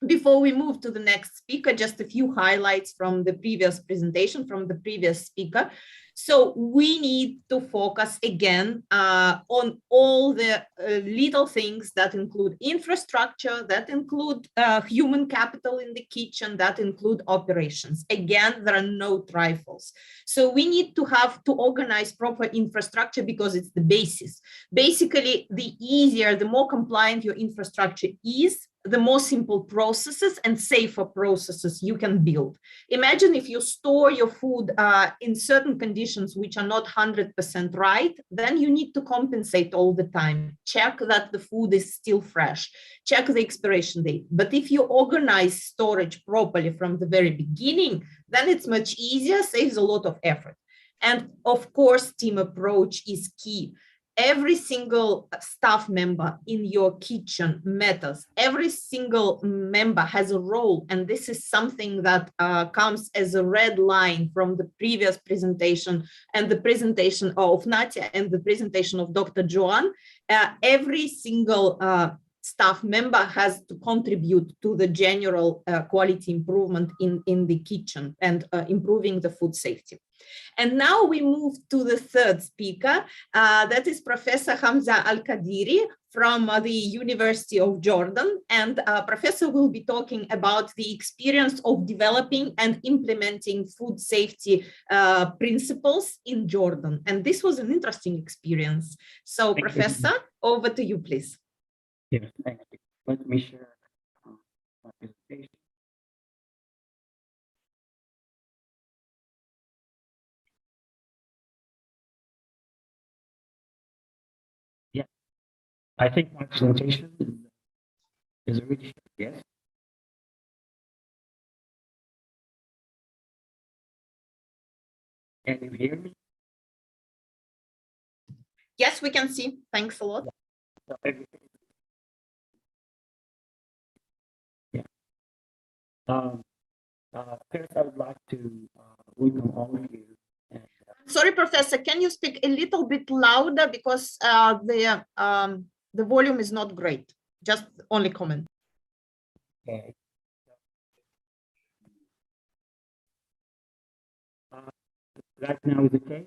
Before we move to the next speaker, just a few highlights from the previous presentation, from the previous speaker. So we need to focus again on all the little things that include infrastructure, that include human capital in the kitchen, that include operations. Again, there are no trifles. So we need to have to organize proper infrastructure because it's the basis. Basically, the easier, the more compliant your infrastructure is, the more simple processes and safer processes you can build. Imagine if you store your food in certain conditions which are not 100% right, then you need to compensate all the time. Check that the food is still fresh. Check the expiration date. But if you organize storage properly from the very beginning, then it's much easier, saves a lot of effort. And of course, team approach is key. Every single staff member in your kitchen matters. Every single member has a role. And this is something that comes as a red line from the previous presentation and the presentation of Natia and the presentation of Dr. Joanne. Every single staff member has to contribute to the general quality improvement in the kitchen and improving the food safety. And now we move to the third speaker, that is Professor Hamza Al-Qadiri from the University of Jordan. And Professor will be talking about the experience of developing and implementing food safety principles in Jordan. And this was an interesting experience. So Professor, over to you, please. Yes, thank you. Let me share my presentation. Yeah, I think my presentation is already shared. Yes. Can you hear me? Yes, we can see. Thanks a lot. Yeah. First, I would like to welcome all of you. And, sorry, Professor, can you speak a little bit louder because the volume is not great? Just only comment. okay. Right now is okay.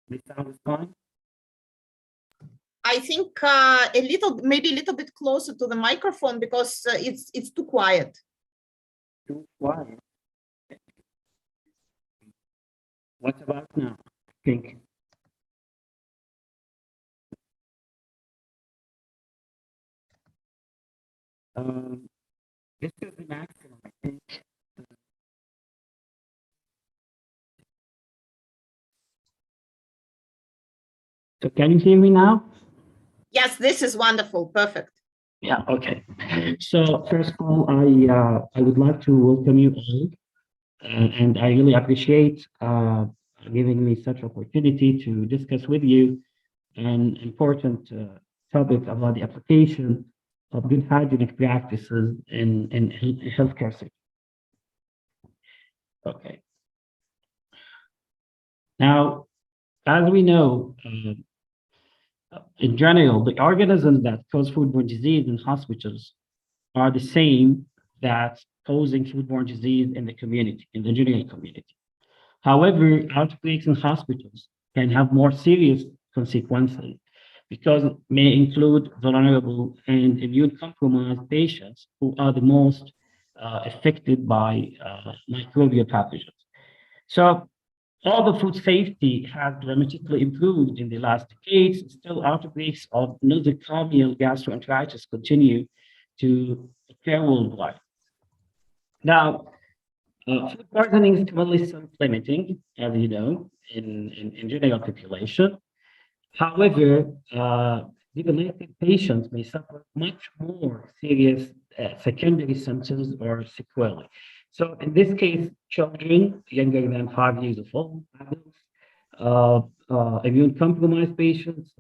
The sound is fine. I think maybe a little bit closer to the microphone because it's too quiet. Too quiet. What about now? I think. This is the maximum, I think. So can you hear me now? Yes, this is wonderful. Perfect. Yeah, okay. So first of all, I would like to welcome you all. And I really appreciate giving me such opportunity to discuss with you an important topic about the application of good hygienic practices in healthcare sector. Okay. Now, as we know, in general, the organisms that cause foodborne disease in hospitals are the same that causing foodborne disease in the community, in the general community. However, outbreaks in hospitals can have more serious consequences because it may include vulnerable and immune-compromised patients who are the most affected by microbial pathogens. So although food safety has dramatically improved in the last decades, still outbreaks of nosocomial gastroenteritis continue to occur worldwide. Now, food poisoning is commonly self-limiting, as you know, in general population. However, debilitated patients may suffer much more serious secondary symptoms or sequelae. So in this case, children younger than 5 years of old, adults, immune-compromised patients,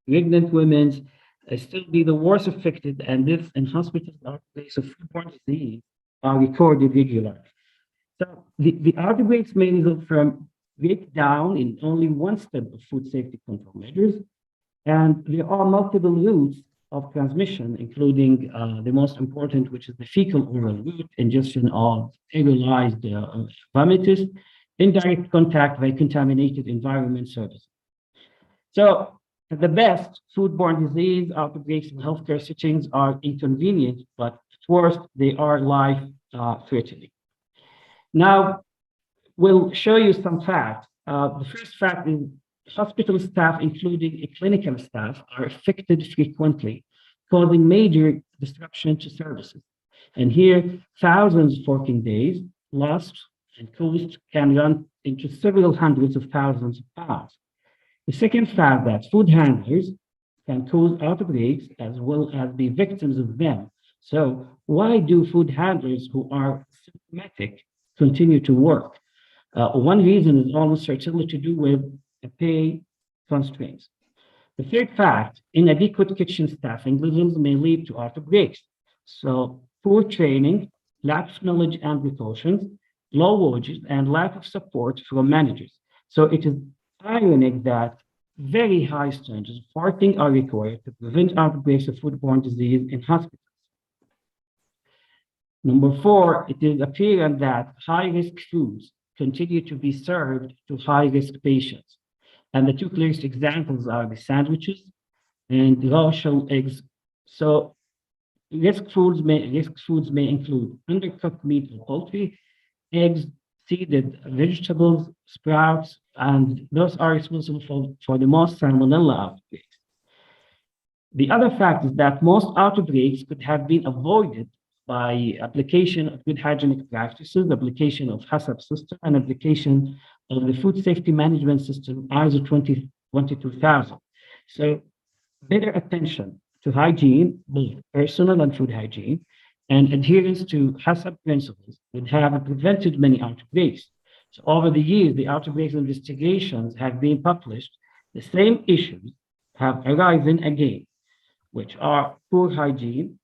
pregnant women, still be the worst affected, and this in hospitals outbreaks of foodborne disease are recorded regularly. So the outbreaks may result from breakdown in only one step of food safety control measures, and there are multiple routes of transmission, including the most important, which is the fecal oral route, ingestion of aerolized vomitus, indirect contact by contaminated environment services. So at the best, foodborne disease outbreaks in healthcare settings are inconvenient, but at worst, they are life-threatening. Now, we'll show you some facts. The first fact is hospital staff, including clinical staff, are affected frequently, causing major disruption to services. And here, thousands of working days lost and costs can run into several hundreds of thousands of pounds. The second fact that food handlers can cause outbreaks as well as be victims of them. So why do food handlers who are symptomatic continue to work? One reason is almost certainly to do with pay constraints. The third fact, inadequate kitchen staffing levels may lead to outbreaks. So poor training, lack of knowledge and precautions, low wages, and lack of support from managers. So it is ironic that very high standards of working are required to prevent outbreaks of foodborne disease in hospitals. Number four, it is apparent that high-risk foods continue to be served to high-risk patients. And the two clearest examples are the sandwiches and raw shell eggs. So risk foods may include undercooked meat or poultry, eggs, seeded vegetables, sprouts, and those are responsible for the most salmonella outbreaks. The other fact is that most outbreaks could have been avoided by application of good hygienic practices, application of HACCP system, and application of the food safety management system, ISO 22000. So better attention to hygiene, both personal and food hygiene, and adherence to HACCP principles would have prevented many outbreaks. So over the years, the outbreaks investigations have been published. The same issues have arisen again, which are poor hygiene,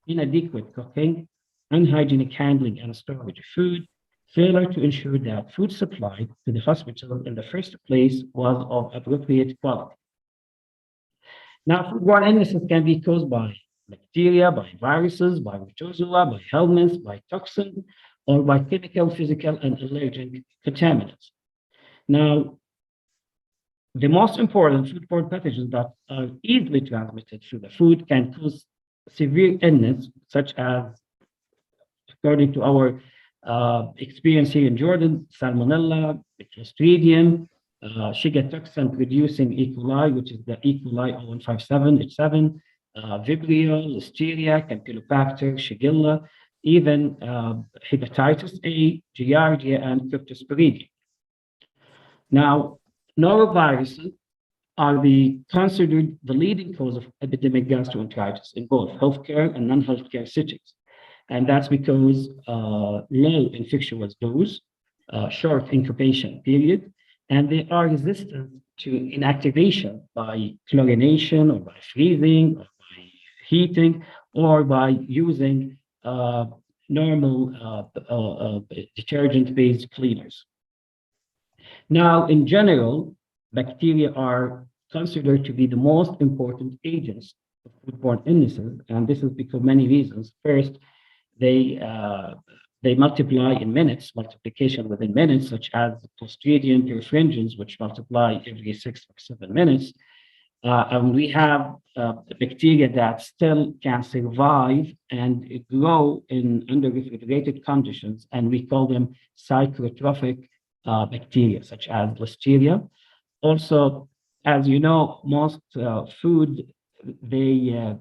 inadequate cooking, unhygienic handling and storage of food, failure to ensure that food supplied to the hospital in the first place was of appropriate quality. Now, foodborne illnesses can be caused by bacteria, by viruses, by protozoa, by helminths, by toxins, or by chemical, physical, and allergen contaminants. Now, the most important foodborne pathogens that are easily transmitted through the food can cause severe illness, such as, according to our experience here in Jordan, salmonella, Clostridium, Shiga toxin producing E. coli, which is the E. coli 0157H7, Vibrio, Listeria, Campylobacter, Shigella, even hepatitis A, Giardia, and Cryptosporidium. Now, noroviruses are considered the leading cause of epidemic gastroenteritis in both healthcare and non-healthcare settings. And that's because low infectious dose, short incubation period, and they are resistant to inactivation by chlorination or by freezing or by heating or by using normal detergent-based cleaners. Now, in general, bacteria are considered to be the most important agents of foodborne illnesses, and this is because of many reasons. First, they multiply in minutes, multiplication within minutes, such as Clostridium perfringens, which multiply every 6 or 7 minutes. And we have bacteria that still can survive and grow under refrigerated conditions, and we call them psychotrophic bacteria, such as Listeria. Also, as you know, most food, they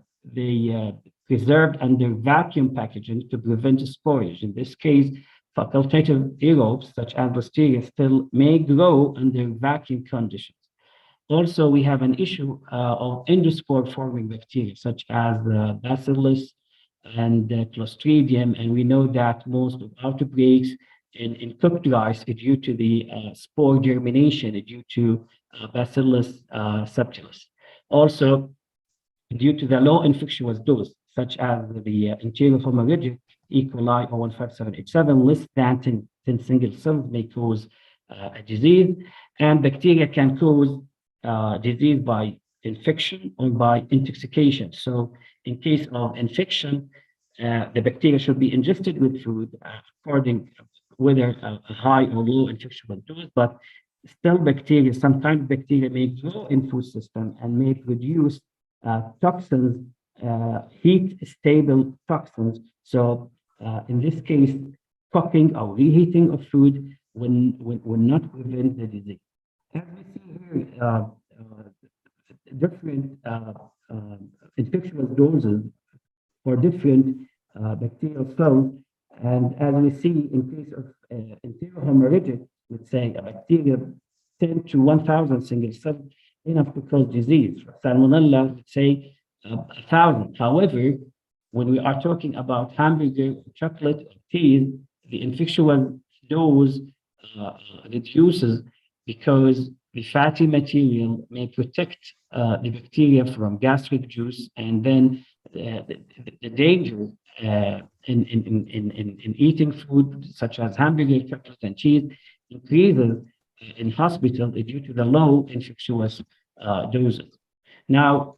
preserved under vacuum packaging to prevent spoilage. In this case, facultative aerobes, such as Listeria, still may grow under vacuum conditions. Also, we have an issue of endospore-forming bacteria, such as Bacillus and Clostridium, and we know that most of outbreaks in cooked rice is due to the spore germination, due to Bacillus subtilis. Also, due to the low infectious dose, such as the enterohemorrhagic E. coli 0157H7, less than 10 single cells may cause a disease, and bacteria can cause disease by infection or by intoxication. So in case of infection, the bacteria should be ingested with food according whether a high or low infectious dose, but still bacteria, some kind of bacteria may grow in food system and may produce toxins, heat stable toxins. So in this case, cooking or reheating of food will not prevent the disease. As we see here, different infectious doses for different bacterial cells. And as we see in case of enterohemorrhagic, let's say a bacteria 10 to 1,000 single cell enough to cause disease. Salmonella, let's say 1,000. However, when we are talking about hamburger, chocolate, or cheese, the infectious dose reduces because the fatty material may protect the bacteria from gastric juice, and then the danger in eating food such as hamburger, chocolate, and cheese increases in hospital due to the low infectious doses. Now,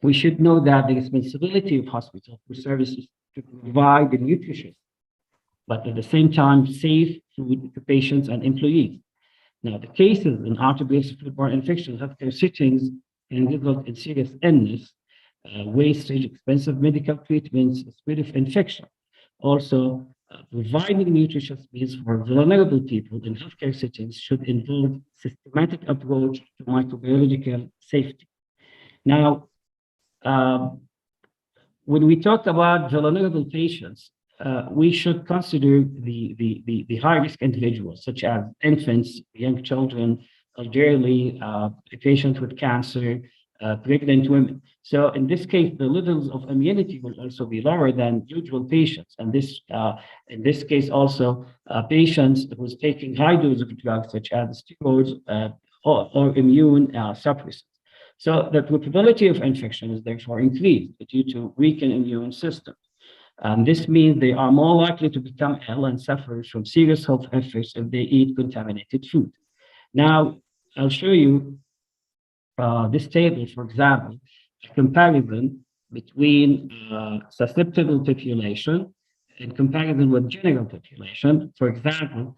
we should know that the responsibility of hospital for services to provide the nutritious, but at the same time safe food to patients and employees. Now, the cases in outbreaks of foodborne infections, healthcare settings can result in serious illness, wastage, expensive medical treatments, spread of infection. Also, providing nutritious meals for vulnerable people in healthcare settings should involve systematic approach to microbiological safety. Now, when we talk about vulnerable patients, we should consider the high-risk individuals, such as infants, young children, elderly, patients with cancer, pregnant women. So in this case, the levels of immunity will also be lower than usual patients. And this, in this case, also patients who's taking high dose of drugs, such as steroids or immune suppressants. So the probability of infection is therefore increased due to weakened immune system. This means they are more likely to become ill and suffer from serious health effects if they eat contaminated food. Now, I'll show you this table, for example, a comparison between susceptible population in comparison with general population. For example,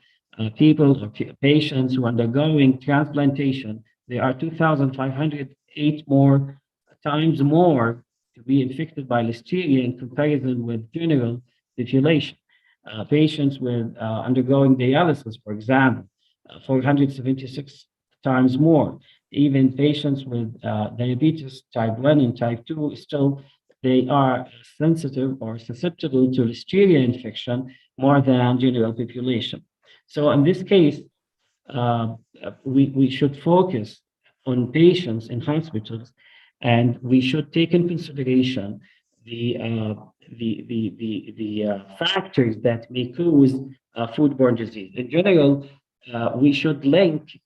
people or patients who are undergoing transplantation, there are 2,508 more times more to be infected by Listeria in comparison with general population. Patients with undergoing dialysis, for example, 476 times more. Even patients with diabetes type 1 and type 2, still they are sensitive or susceptible to Listeria infection more than general population. So in this case, we should focus on patients in hospitals, and we should take in consideration the factors that may cause foodborne disease. In general, we should link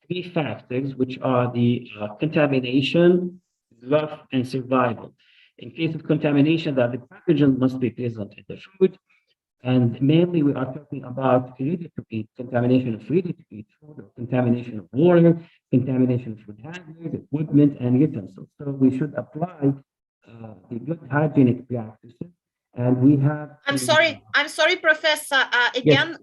three factors, which are the contamination, growth, and survival. In case of contamination, that the pathogen must be present in the food, and mainly we are talking about ready-to-eat, contamination of ready-to-eat food, or contamination of water, contamination of food handlers, equipment, and utensils. So we should apply the good hygienic practices, and we have. I'm sorry, Professor. Again,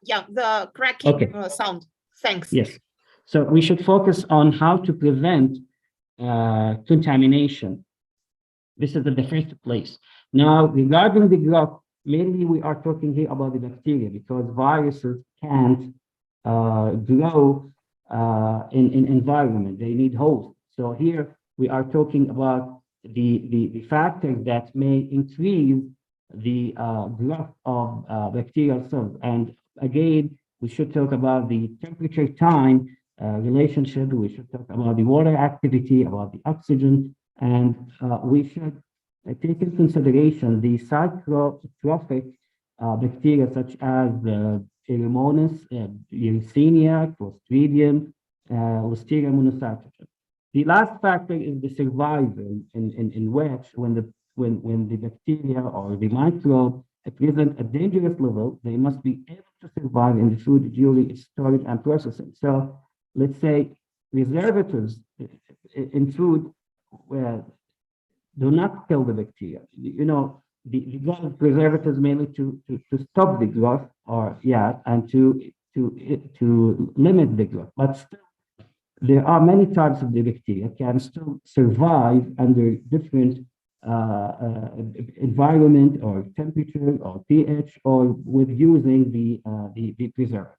yeah, the cracking sound. Thanks. Yes. So we should focus on how to prevent contamination. This is in the first place. Now, regarding the growth, mainly we are talking here about the bacteria, because viruses can't grow in environment. They need hosts. So here we are talking about the factors that may increase the growth of bacterial cells. And again, we should talk about the temperature time relationship. We should talk about the water activity, about the oxygen, and we should take in consideration the cytotrophic bacteria such as Pseudomonas, Yersinia, Clostridium, Listeria monocytogenes. The last factor is the survival, in which when the bacteria or the microbe present a dangerous level, they must be able to survive in the food during its storage and processing. So let's say preservatives in food do not kill the bacteria. You know, the goal of preservatives mainly to stop the growth, or and to limit the growth. But still, there are many types of the bacteria can still survive under different environment or temperature or pH, or with using the preservative.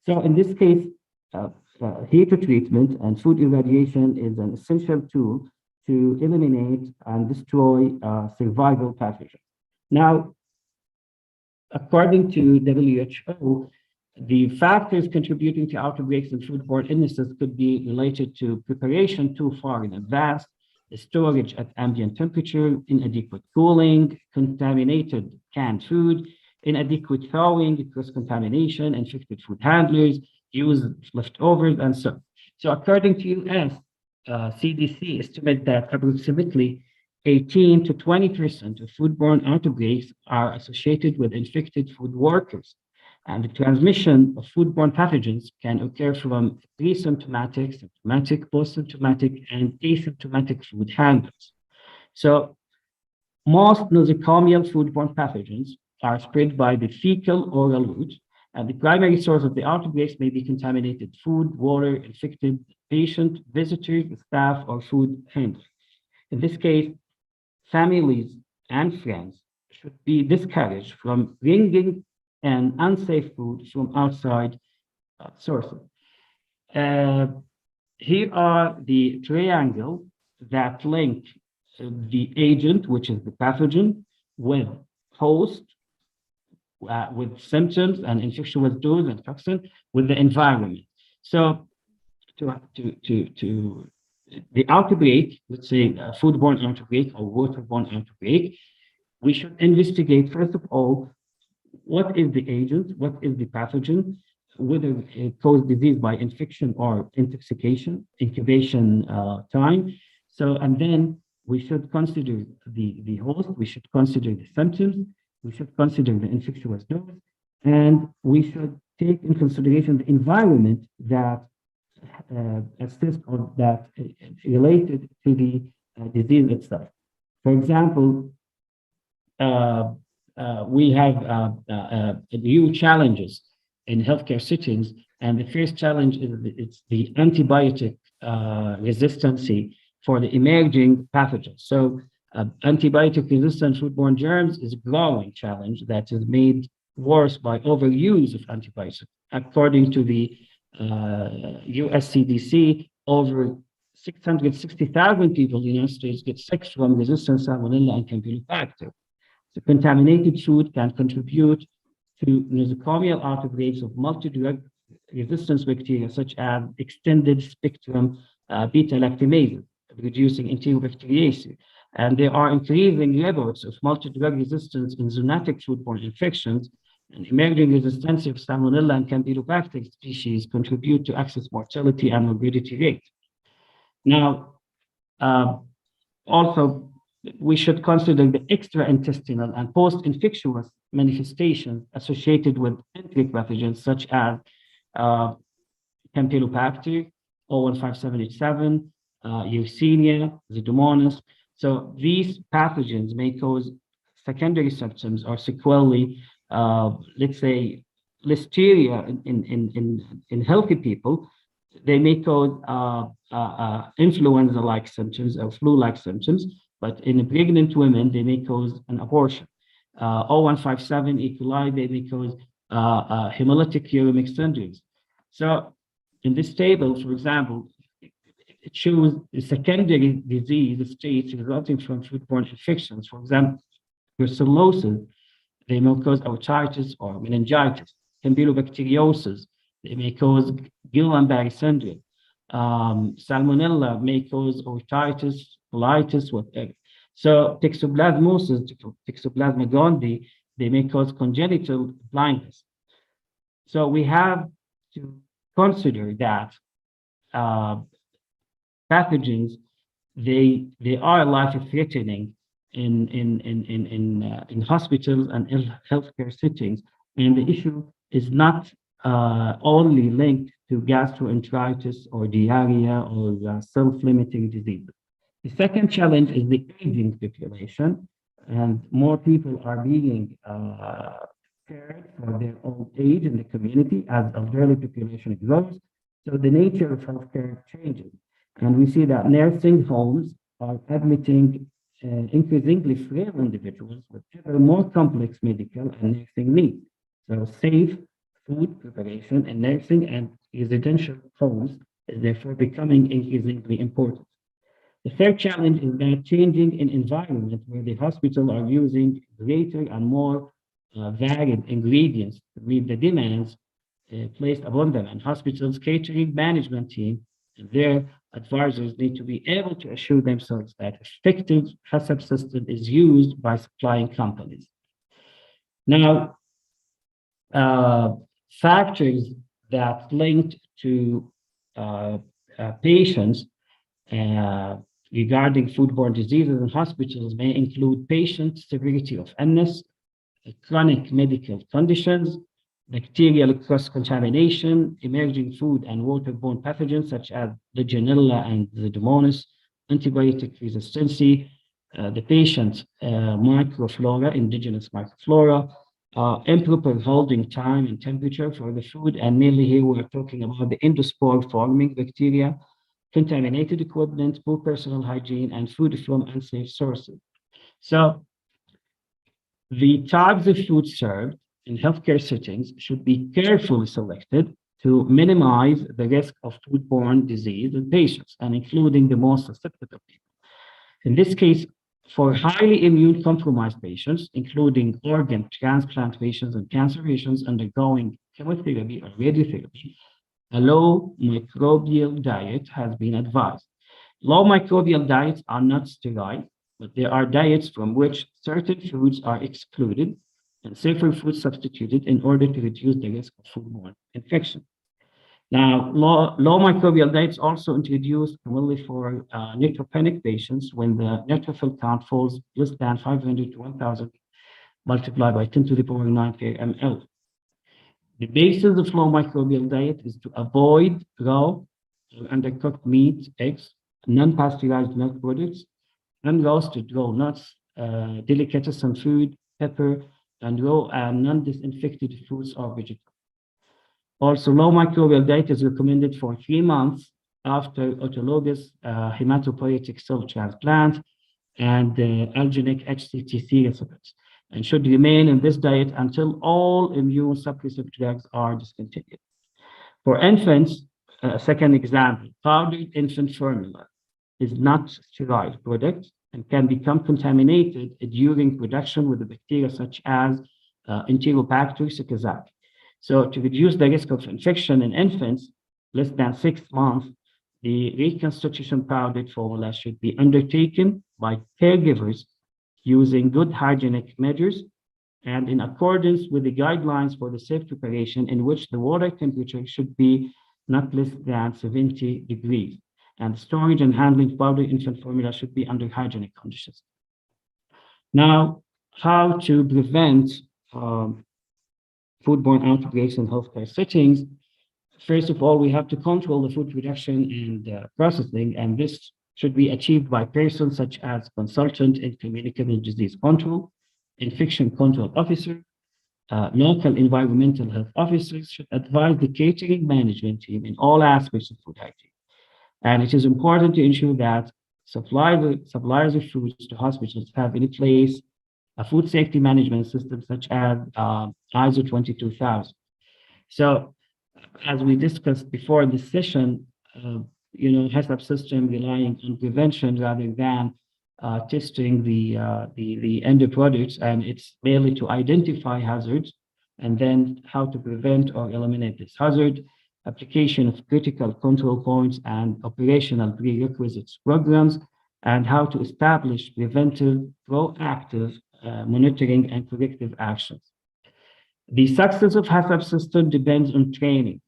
So in this case, heat treatment and food irradiation is an essential tool to eliminate and destroy survival pathogens. Now, according to WHO, the factors contributing to outbreaks and foodborne illnesses could be related to preparation too far in advance, storage at ambient temperature, inadequate cooling, contaminated canned food, inadequate thawing, cross-contamination, infected food handlers, use leftovers, and so on. So according to US CDC, estimate that approximately 18 to 20% of foodborne outbreaks are associated with infected food workers. And the transmission of foodborne pathogens can occur from pre-symptomatic, symptomatic, post-symptomatic, and asymptomatic food handlers. So most nosocomial foodborne pathogens are spread by the fecal-oral route, and the primary source of the outbreaks may be contaminated food, water, infected patient, visitors, staff, or food handlers. In this case, families and friends should be discouraged from bringing and unsafe food from outside sources. Here are the triangle that link the agent, which is the pathogen, with host, with symptoms and infectious dose and toxin, with the environment. So to the outbreak, let's say foodborne outbreak or waterborne outbreak, we should investigate, first of all, what is the agent, what is the pathogen, whether it causes disease by infection or intoxication, incubation time. So, and then we should consider the host, we should consider the symptoms, we should consider the infectious dose, and we should take in consideration the environment that assists or that related to the disease itself. For example, we have new challenges in healthcare settings, and the first challenge is it's the antibiotic resistance for the emerging pathogens. So antibiotic-resistant foodborne germs is a growing challenge that is made worse by overuse of antibiotics. According to the US CDC, over 660,000 people in the United States get sick from resistant salmonella and campylobacter. So contaminated food can contribute to nosocomial outbreaks of multi-drug resistance bacteria, such as extended spectrum beta-lactamases, reducing enterobacteriaceae. And there are increasing reports of multi-drug resistance in zoonotic foodborne infections, and emerging resistance of salmonella and campylobacter species contribute to excess mortality and morbidity rate. Now, also, we should consider the extraintestinal and post-infectious manifestations associated with enteric pathogens such as Campylobacter, O15787, Yersinia, Pseudomonas. So these pathogens may cause secondary symptoms or sequelae, let's say listeria in healthy people. They may cause influenza-like symptoms or flu-like symptoms, but in pregnant women, they may cause an abortion. O157 E. coli, they may cause hemolytic uremic syndromes. So in this table, for example, it shows the secondary disease states resulting from foodborne infections. For example, brucellosis, they may cause otitis or meningitis. Campylobacteriosis, they may cause Guillain-Barré syndrome. Salmonella may cause otitis, colitis, whatever. So toxoplasmosis, Toxoplasma gondii, they may cause congenital blindness. So we have to consider that pathogens, they are life-threatening in hospitals and in healthcare settings, and the issue is not only linked to gastroenteritis or diarrhea or self-limiting diseases. The second challenge is the aging population, and more people are being cared for their old age in the community as elderly population grows. So the nature of healthcare changes. And we see that nursing homes are admitting increasingly frail individuals with ever more complex medical and nursing needs. So safe food preparation in nursing and residential homes is therefore becoming increasingly important. The third challenge is that changing in environment where the hospital are using greater and more varied ingredients to meet the demands placed upon them, and hospitals catering management team and their advisors need to be able to assure themselves that effective HACCP system is used by supplying companies. Now, factors that linked to patients regarding foodborne diseases in hospitals may include patient severity of illness, chronic medical conditions, bacterial cross-contamination, emerging food and waterborne pathogens such as Legionella and Pseudomonas, antibiotic resistance, the patient microflora, indigenous microflora, improper holding time and temperature for the food, and mainly here we're talking about the endospore forming bacteria, contaminated equipment, poor personal hygiene, and food from unsafe sources. So the types of food served in healthcare settings should be carefully selected to minimize the risk of foodborne disease in patients, and including the most susceptible people. In this case, for highly immune compromised patients, including organ transplant patients and cancer patients undergoing chemotherapy or radiotherapy, a low microbial diet has been advised. Low microbial diets are not sterile, but there are diets from which certain foods are excluded and safer foods substituted in order to reduce the risk of foodborne infection. Now, low microbial diets also introduced only for neutropenic patients when the neutrophil count falls less than 500 to 1,000 multiplied by 10 to the power 9 per ml. The basis of low microbial diet is to avoid raw or undercooked meat, eggs, non-pasteurized milk products, unroasted raw nuts, delicatessen food, pepper, and raw and non-disinfected fruits or vegetables. Also, low microbial diet is recommended for 3 months after autologous hematopoietic cell transplant and allogeneic HCTC recipients, and should remain in this diet until all immune suppressive drugs are discontinued. For infants, second example, powdered infant formula is not sterile product and can become contaminated during production with the bacteria such as Enterobacter psittaci. So to reduce the risk of infection in infants less than 6 months, the reconstitution powdered formula should be undertaken by caregivers using good hygienic measures and in accordance with the guidelines for the safe preparation, in which the water temperature should be not less than 70 degrees. And storage and handling powdered infant formula should be under hygienic conditions. Now, how to prevent foodborne outbreaks in healthcare settings? First of all, we have to control the food production and processing, and this should be achieved by persons such as consultant in communicable disease control, infection control officer, local environmental health officers should advise the catering management team in all aspects of food hygiene. And it is important to ensure that suppliers of foods to hospitals have in place a food safety management system such as ISO 22000. So, as we discussed before in this session, HACCP system relying on prevention rather than testing the end products, and it's mainly to identify hazards and then how to prevent or eliminate this hazard, application of critical control points and operational prerequisites programs, and how to establish preventive, proactive monitoring and corrective actions. The success of HACCP system depends on training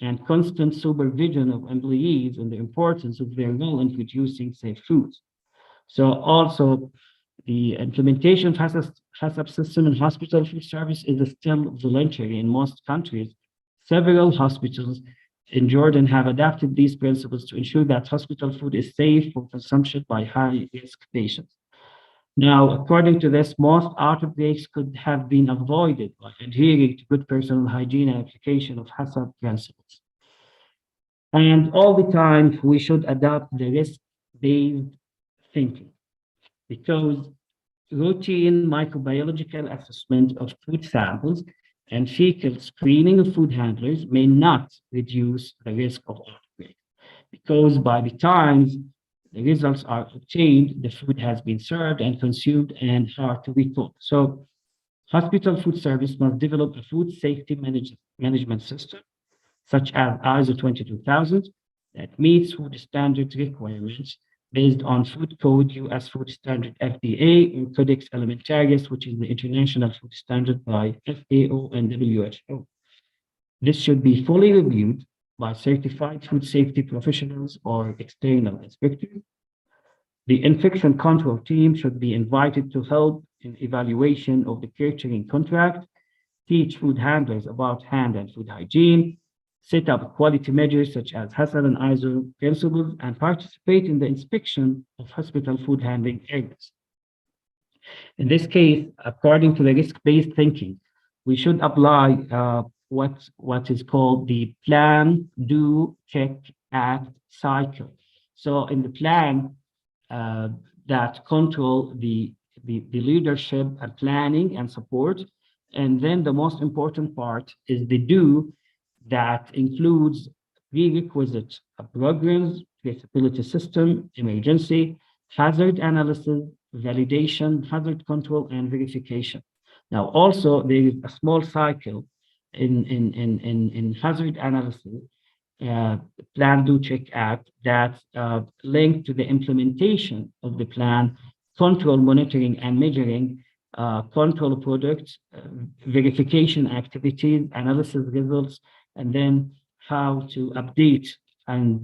and constant supervision of employees and the importance of their role in producing safe foods. So also, the implementation of HACCP system in hospital food service is still voluntary in most countries. Several hospitals in Jordan have adapted these principles to ensure that hospital food is safe for consumption by high-risk patients. Now, according to this, most outbreaks could have been avoided by adhering to good personal hygiene and application of HACCP principles. And all the time, we should adopt the risk-based thinking, because routine microbiological assessment of food samples and fecal screening of food handlers may not reduce the risk of outbreak, because by the time the results are obtained, the food has been served and consumed and hard to recall. So hospital food service must develop a food safety management system, such as ISO 22000, that meets food standard requirements based on Food Code, US Food Standard FDA, and Codex Alimentarius, which is the international food standard by FAO and WHO. This should be fully reviewed by certified food safety professionals or external inspectors. The infection control team should be invited to help in evaluation of the catering contract, teach food handlers about hand and food hygiene, set up quality measures such as HACCP and ISO principles, and participate in the inspection of hospital food handling areas. In this case, according to the risk-based thinking, we should apply what is called the plan, do, check, act cycle. So in the plan that control the leadership and planning and support, and then the most important part is the do, that includes prerequisite programs, traceability system, emergency, hazard analysis, validation, hazard control, and verification. Now, also, there is a small cycle in hazard analysis, plan, do, check, act, that linked to the implementation of the plan, control, monitoring, and measuring, control products, verification activities, analysis results, and then how to update and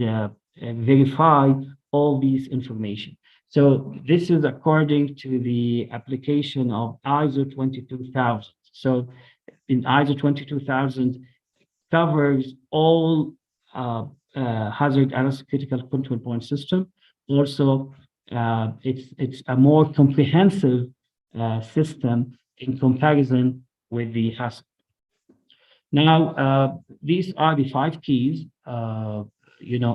verify all these information. So this is according to the application of ISO 22000. So in ISO 22000 covers all hazard analysis critical control point system. Also, it's a more comprehensive system in comparison with the HACCP. Now, these are the 5 keys,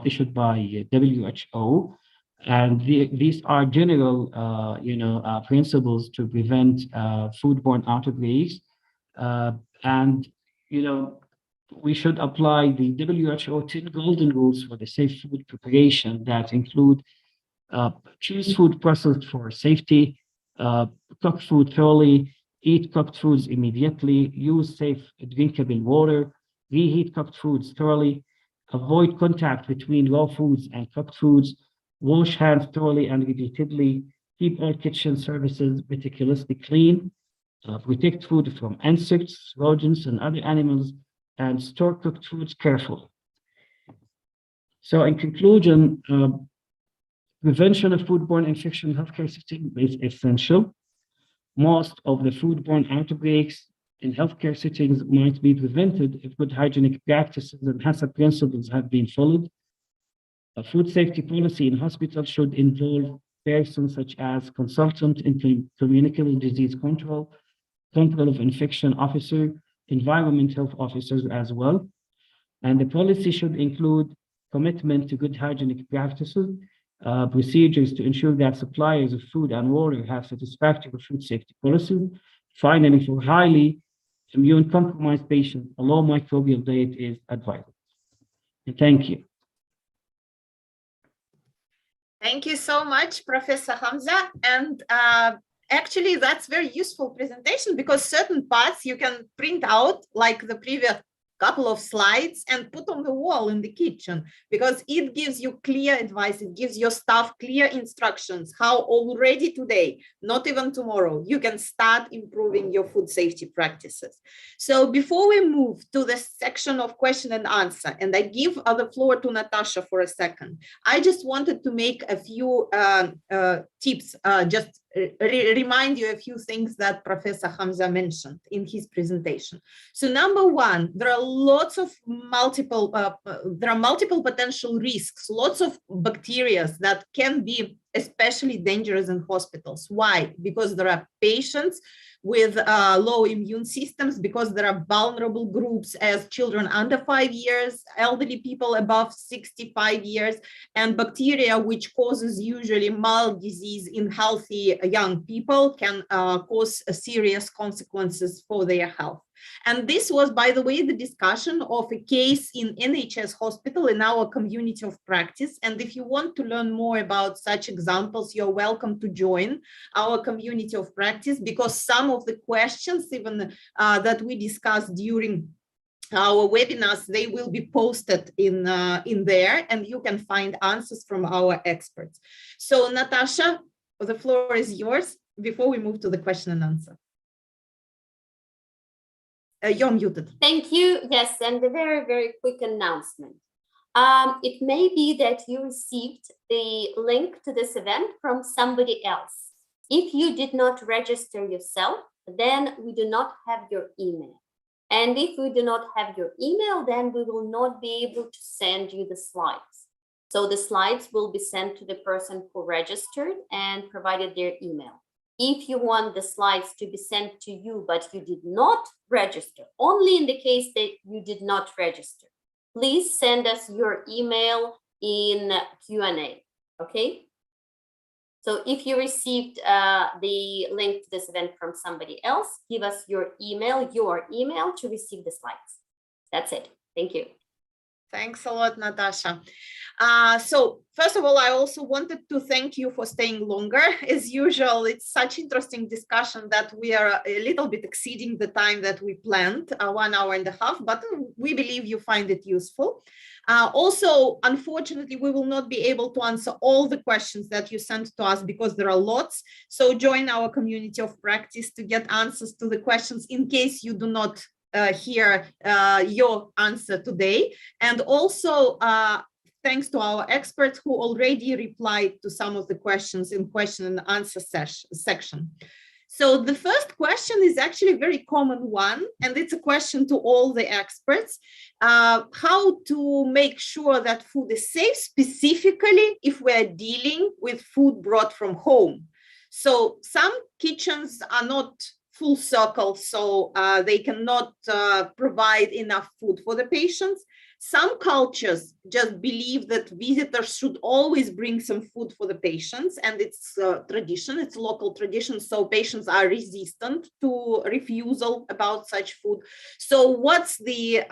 issued by WHO, and these are general, principles to prevent foodborne outbreaks, and we should apply the WHO 10 golden rules for the safe food preparation that include choose food processed for safety, cook food thoroughly, eat cooked foods immediately, use safe drinkable water, reheat cooked foods thoroughly, avoid contact between raw foods and cooked foods, wash hands thoroughly and repeatedly, keep all kitchen surfaces meticulously clean, protect food from insects, rodents, and other animals, and store cooked foods carefully. So in conclusion, prevention of foodborne infection in healthcare setting is essential. Most of the foodborne outbreaks in healthcare settings might be prevented if good hygienic practices and HACCP principles have been followed. A food safety policy in hospitals should involve persons such as consultant in communicable disease control, control of infection officer, environment health officers as well. And the policy should include commitment to good hygienic practices, procedures to ensure that suppliers of food and water have satisfactory food safety policies. Finally, for highly immune compromised patients, a low microbial diet is advised. And thank you. Thank you so much, Professor Hamza. And actually, that's very useful presentation, because certain parts you can print out, like the previous couple of slides, and put on the wall in the kitchen, because it gives you clear advice. It gives your staff clear instructions how already today, not even tomorrow, you can start improving your food safety practices. So before we move to the section of question and answer, and I give the floor to Natasha for a second, I just wanted to make a few tips, just remind you a few things that Professor Hamza mentioned in his presentation. So number one, there are multiple potential risks, lots of bacteria that can be especially dangerous in hospitals. Why? Because there are patients with low immune systems, because there are vulnerable groups as children under 5 years, elderly people above 65 years, and bacteria which causes usually mild disease in healthy young people can cause serious consequences for their health. And this was, by the way, the discussion of a case in NHS hospital in our community of practice. And if you want to learn more about such examples, you're welcome to join our community of practice, because some of the questions even that we discussed during our webinars, they will be posted in there, and you can find answers from our experts. So Natasha, the floor is yours before we move to the question and answer. You're muted. Thank you. Yes, and a very, very quick announcement. It may be that you received the link to this event from somebody else. If you did not register yourself, then we do not have your email. And if we do not have your email, then we will not be able to send you the slides. So the slides will be sent to the person who registered and provided their email. If you want the slides to be sent to you, but you did not register, only in the case that you did not register, please send us your email in Q&A, okay? So if you received the link to this event from somebody else, give us your email to receive the slides. That's it. Thank you. Thanks a lot, Natasha. So first of all, I also wanted to thank you for staying longer. As usual, it's such interesting discussion that we are a little bit exceeding the time that we planned, 1 hour and a half, but we believe you find it useful. Also, unfortunately, we will not be able to answer all the questions that you sent to us because there are lots. So join our community of practice to get answers to the questions in case you do not hear your answer today. And also, thanks to our experts who already replied to some of the questions in question and answer section. So the first question is actually a very common one, and it's a question to all the experts, how to make sure that food is safe, specifically if we're dealing with food brought from home. So some kitchens are not full circle, so they cannot provide enough food for the patients. Some cultures just believe that visitors should always bring some food for the patients, and it's tradition, it's local tradition, so patients are resistant to refusal about such food. So what's the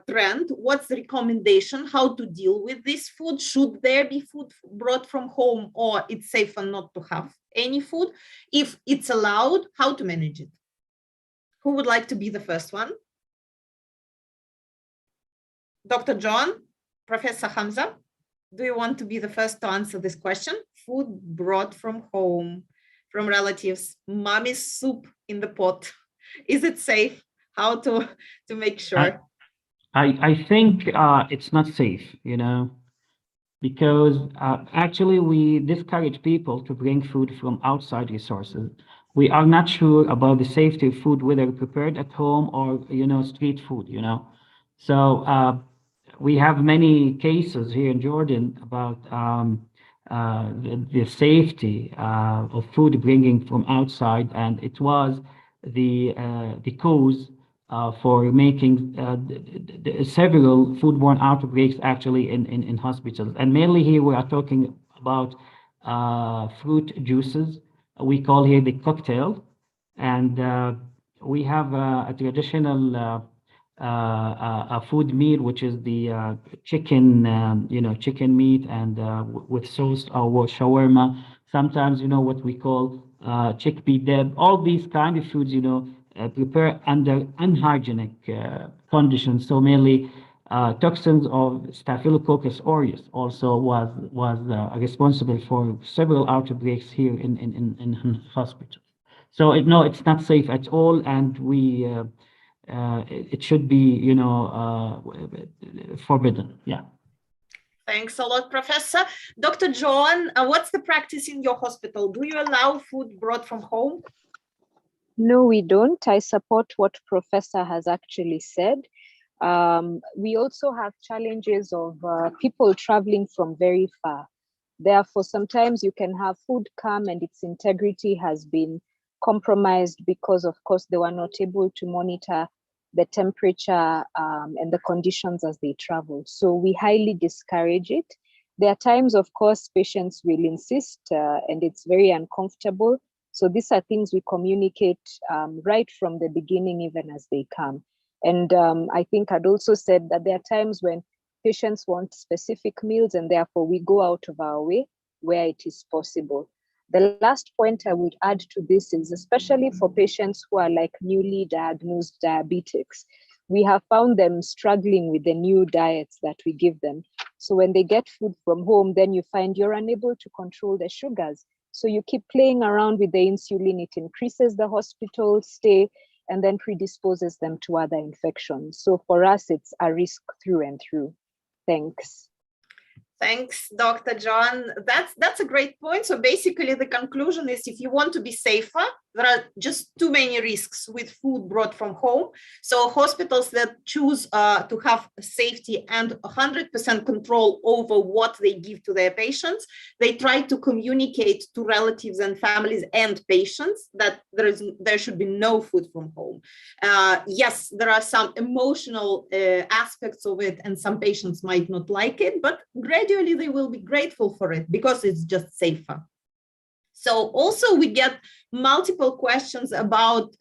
trend? What's the recommendation? How to deal with this food? Should there be food brought from home, or it's safer not to have any food? If it's allowed, how to manage it? Who would like to be the first one? Dr. John, Professor Hamza, do you want to be the first to answer this question? Food brought from home, from relatives, mommy's soup in the pot. Is it safe? How to make sure? I think it's not safe, you know, because actually we discourage people to bring food from outside resources. We are not sure about the safety of food, whether prepared at home or, you know, street food, you know. So we have many cases here in Jordan about the safety of food bringing from outside, and it was the cause for making several foodborne outbreaks actually in hospitals. And mainly here we are talking about fruit juices. We call here the cocktail, and we have a traditional a food meal, which is the chicken, you know, chicken meat and with sauce or shawarma. Sometimes, you know, what we call chickpea dip. All these kind of foods, you know, prepare under unhygienic conditions. So mainly toxins of Staphylococcus aureus also was responsible for several outbreaks here in hospitals. So no, it's not safe at all, and we. It should be, you know, forbidden. Yeah. Thanks a lot, Professor. Dr. Joanne, what's the practice in your hospital? Do you allow food brought from home? No, we don't. I support what Professor has actually said. We also have challenges of people traveling from very far. Therefore, sometimes you can have food come and its integrity has been compromised because, of course, they were not able to monitor the temperature and the conditions as they travel. So we highly discourage it. There are times, of course, patients will insist and it's very uncomfortable. So these are things we communicate right from the beginning, even as they come. And I think I'd also said that there are times when patients want specific meals and therefore we go out of our way where it is possible. The last point I would add to this is especially for patients who are like newly diagnosed diabetics, we have found them struggling with the new diets that we give them. So when they get food from home, then you find you're unable to control the sugars. So you keep playing around with the insulin, it increases the hospital stay and then predisposes them to other infections. So for us, it's a risk through and through. Thanks. Thanks, Dr. John. That's a great point. So basically the conclusion is if you want to be safer, there are just too many risks with food brought from home. So hospitals that choose to have safety and 100% control over what they give to their patients, they try to communicate to relatives and families and patients that there should be no food from home. Yes, there are some emotional aspects of it and some patients might not like it, but gradually they will be grateful for it because it's just safer. So also we get multiple questions about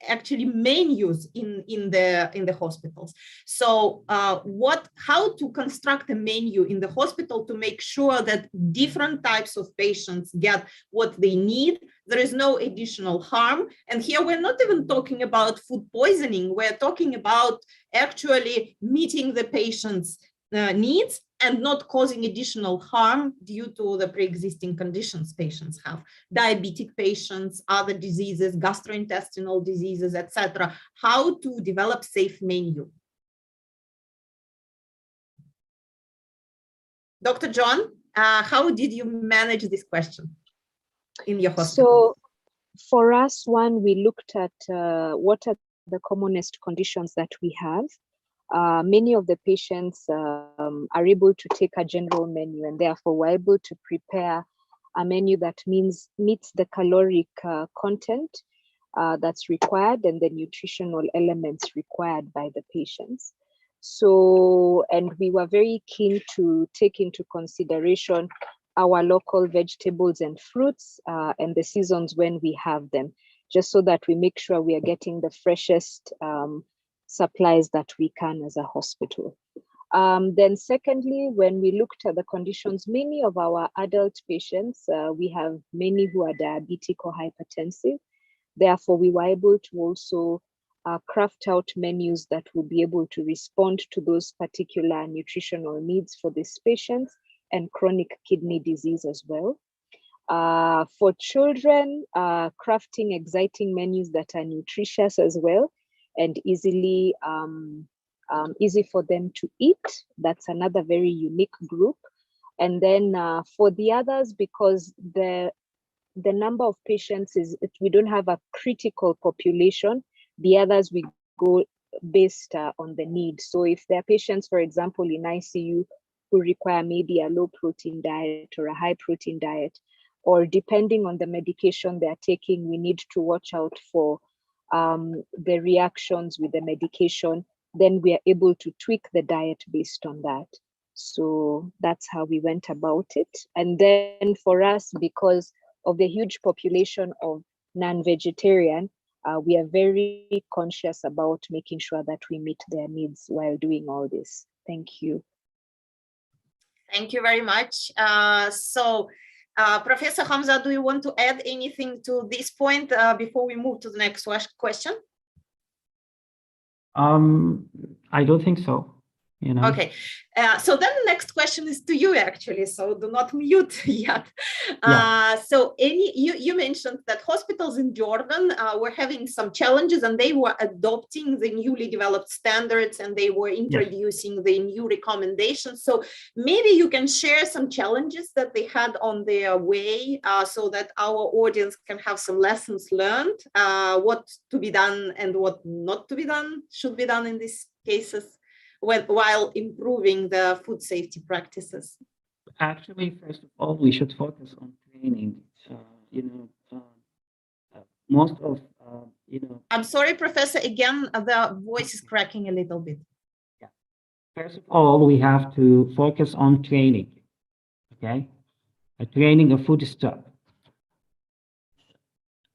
actually menus in the hospitals. So how to construct a menu in the hospital to make sure that different types of patients get what they need. There is no additional harm. And here we're not even talking about food poisoning. We're talking about actually meeting the patient's needs and not causing additional harm due to the pre-existing conditions patients have. Diabetic patients, other diseases, gastrointestinal diseases, etc. How to develop safe menu. Dr. John, how did you manage this question in your hospital? So for us, we looked at what are the commonest conditions that we have. Many of the patients are able to take a general menu and therefore we're able to prepare a menu that meets the caloric content that's required and the nutritional elements required by the patients. So, and we were very keen to take into consideration our local vegetables and fruits and the seasons when we have them, just so that we make sure we are getting the freshest supplies that we can as a hospital. Then secondly, when we looked at the conditions, many of our adult patients, we have many who are diabetic or hypertensive. Therefore, we were able to also craft out menus that will be able to respond to those particular nutritional needs for these patients and chronic kidney disease as well. For children, crafting exciting menus that are nutritious as well and easy for them to eat. That's another very unique group. And then for the others, because the number of patients we don't have a critical population, the others we go based on the need. So if there are patients, for example, in ICU who require maybe a low protein diet or a high protein diet, or depending on the medication they're taking, we need to watch out for the reactions with the medication, then we are able to tweak the diet based on that. So that's how we went about it. And then for us, because of the huge population of non-vegetarian, we are very conscious about making sure that we meet their needs while doing all this. Thank you. Thank you very much. Professor Hamza, do you want to add anything to this point before we move to the next question? I don't think so. you know. Okay, so then the next question is to you actually, so do not mute yet. So you mentioned that hospitals in Jordan were having some challenges and they were adopting the newly developed standards and they were introducing the new recommendations. So maybe you can share some challenges that they had on their way so that our audience can have some lessons learned, what to be done and what not to be done, should be done in these cases, while improving the food safety practices. Actually, first of all, we should focus on training. Most of, I'm sorry, Professor, again, the voice is cracking a little bit. Yeah. First of all, we have to focus on training, okay? Training of food staff.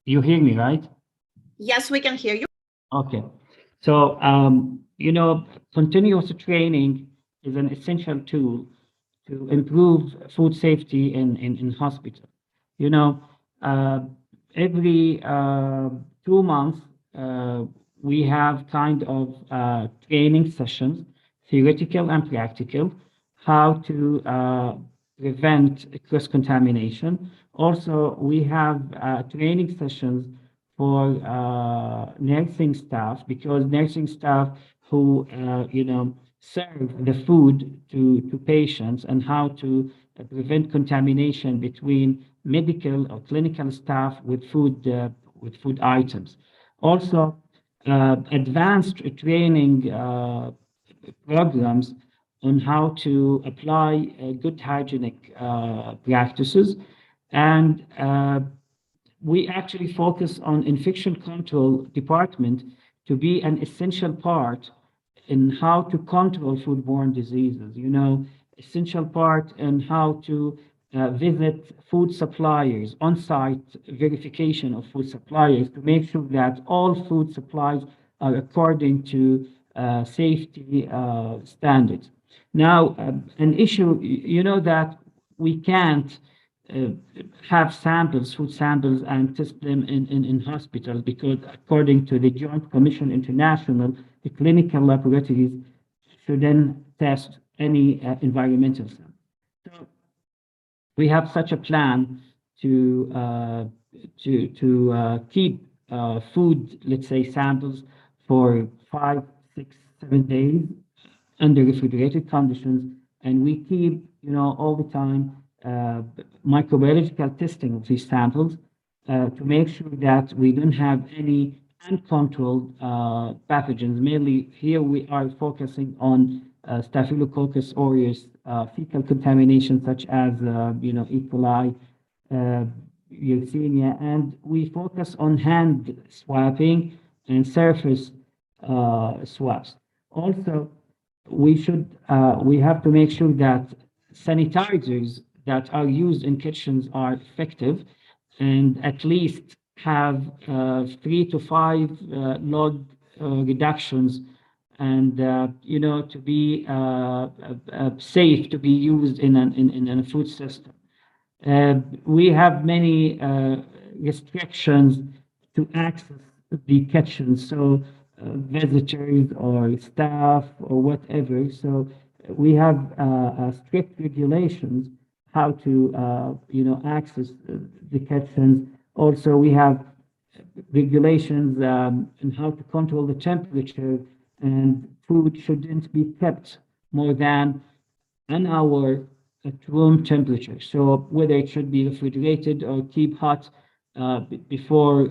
You hear me, right? Yes, we can hear you. Okay. So, continuous training is an essential tool to improve food safety in hospital. Every 2 months, we have kind of training sessions, theoretical and practical, how to prevent cross-contamination. Also, we have training sessions for nursing staff, because nursing staff who serve the food to patients, and how to prevent contamination between medical or clinical staff with food items. Also, advanced training programs on how to apply good hygienic practices, and we actually focus on infection control department to be an essential part in how to control foodborne diseases, essential part in how to visit food suppliers, on-site verification of food suppliers to make sure that all food supplies are according to safety standards. Now, an issue, that we can't have samples, food samples, and test them in hospitals, because according to the Joint Commission International, the clinical laboratories should then test any environmental sample. So we have such a plan to keep food, let's say, samples for 5, 6, 7 days under refrigerated conditions, and we keep, all the time microbiological testing of these samples to make sure that we don't have any uncontrolled pathogens. Mainly here we are focusing on Staphylococcus aureus fecal contamination, such as E. coli, Yersinia, and we focus on hand swabbing and surface swabs. Also, we have to make sure that sanitizers that are used in kitchens are effective, and at least have 3 to 5 log reductions, and to be safe to be used in a food system. We have many restrictions to access the kitchen, so visitors or staff or whatever. So we have strict regulations how to access the kitchens. Also, we have regulations on how to control the temperature, and food shouldn't be kept more than an hour at room temperature. So whether it should be refrigerated or keep hot before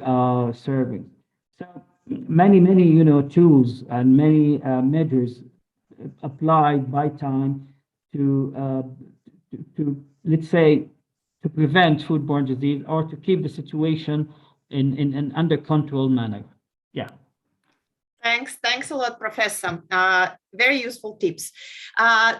serving. So many tools and many measures applied by time to let's say to prevent foodborne disease, or to keep the situation in an under control manner. Yeah. Thanks a lot, Professor. Very useful tips.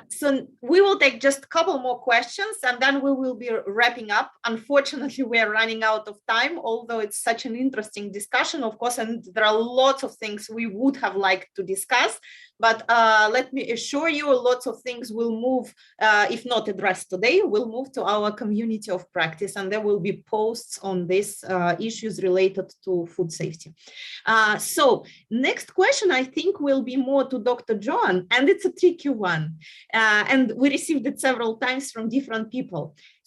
So we will take just a couple more questions and then we will be wrapping up. Unfortunately, we are running out of time, although it's such an interesting discussion, of course, and there are lots of things we would have liked to discuss. But let me assure you, lots of things will move, if not addressed today, will move to our community of practice, and there will be posts on these issues related to food safety. So next question, I think, will be more to Dr. Joanne. one, and it's a tricky one. And we received it several times from different people.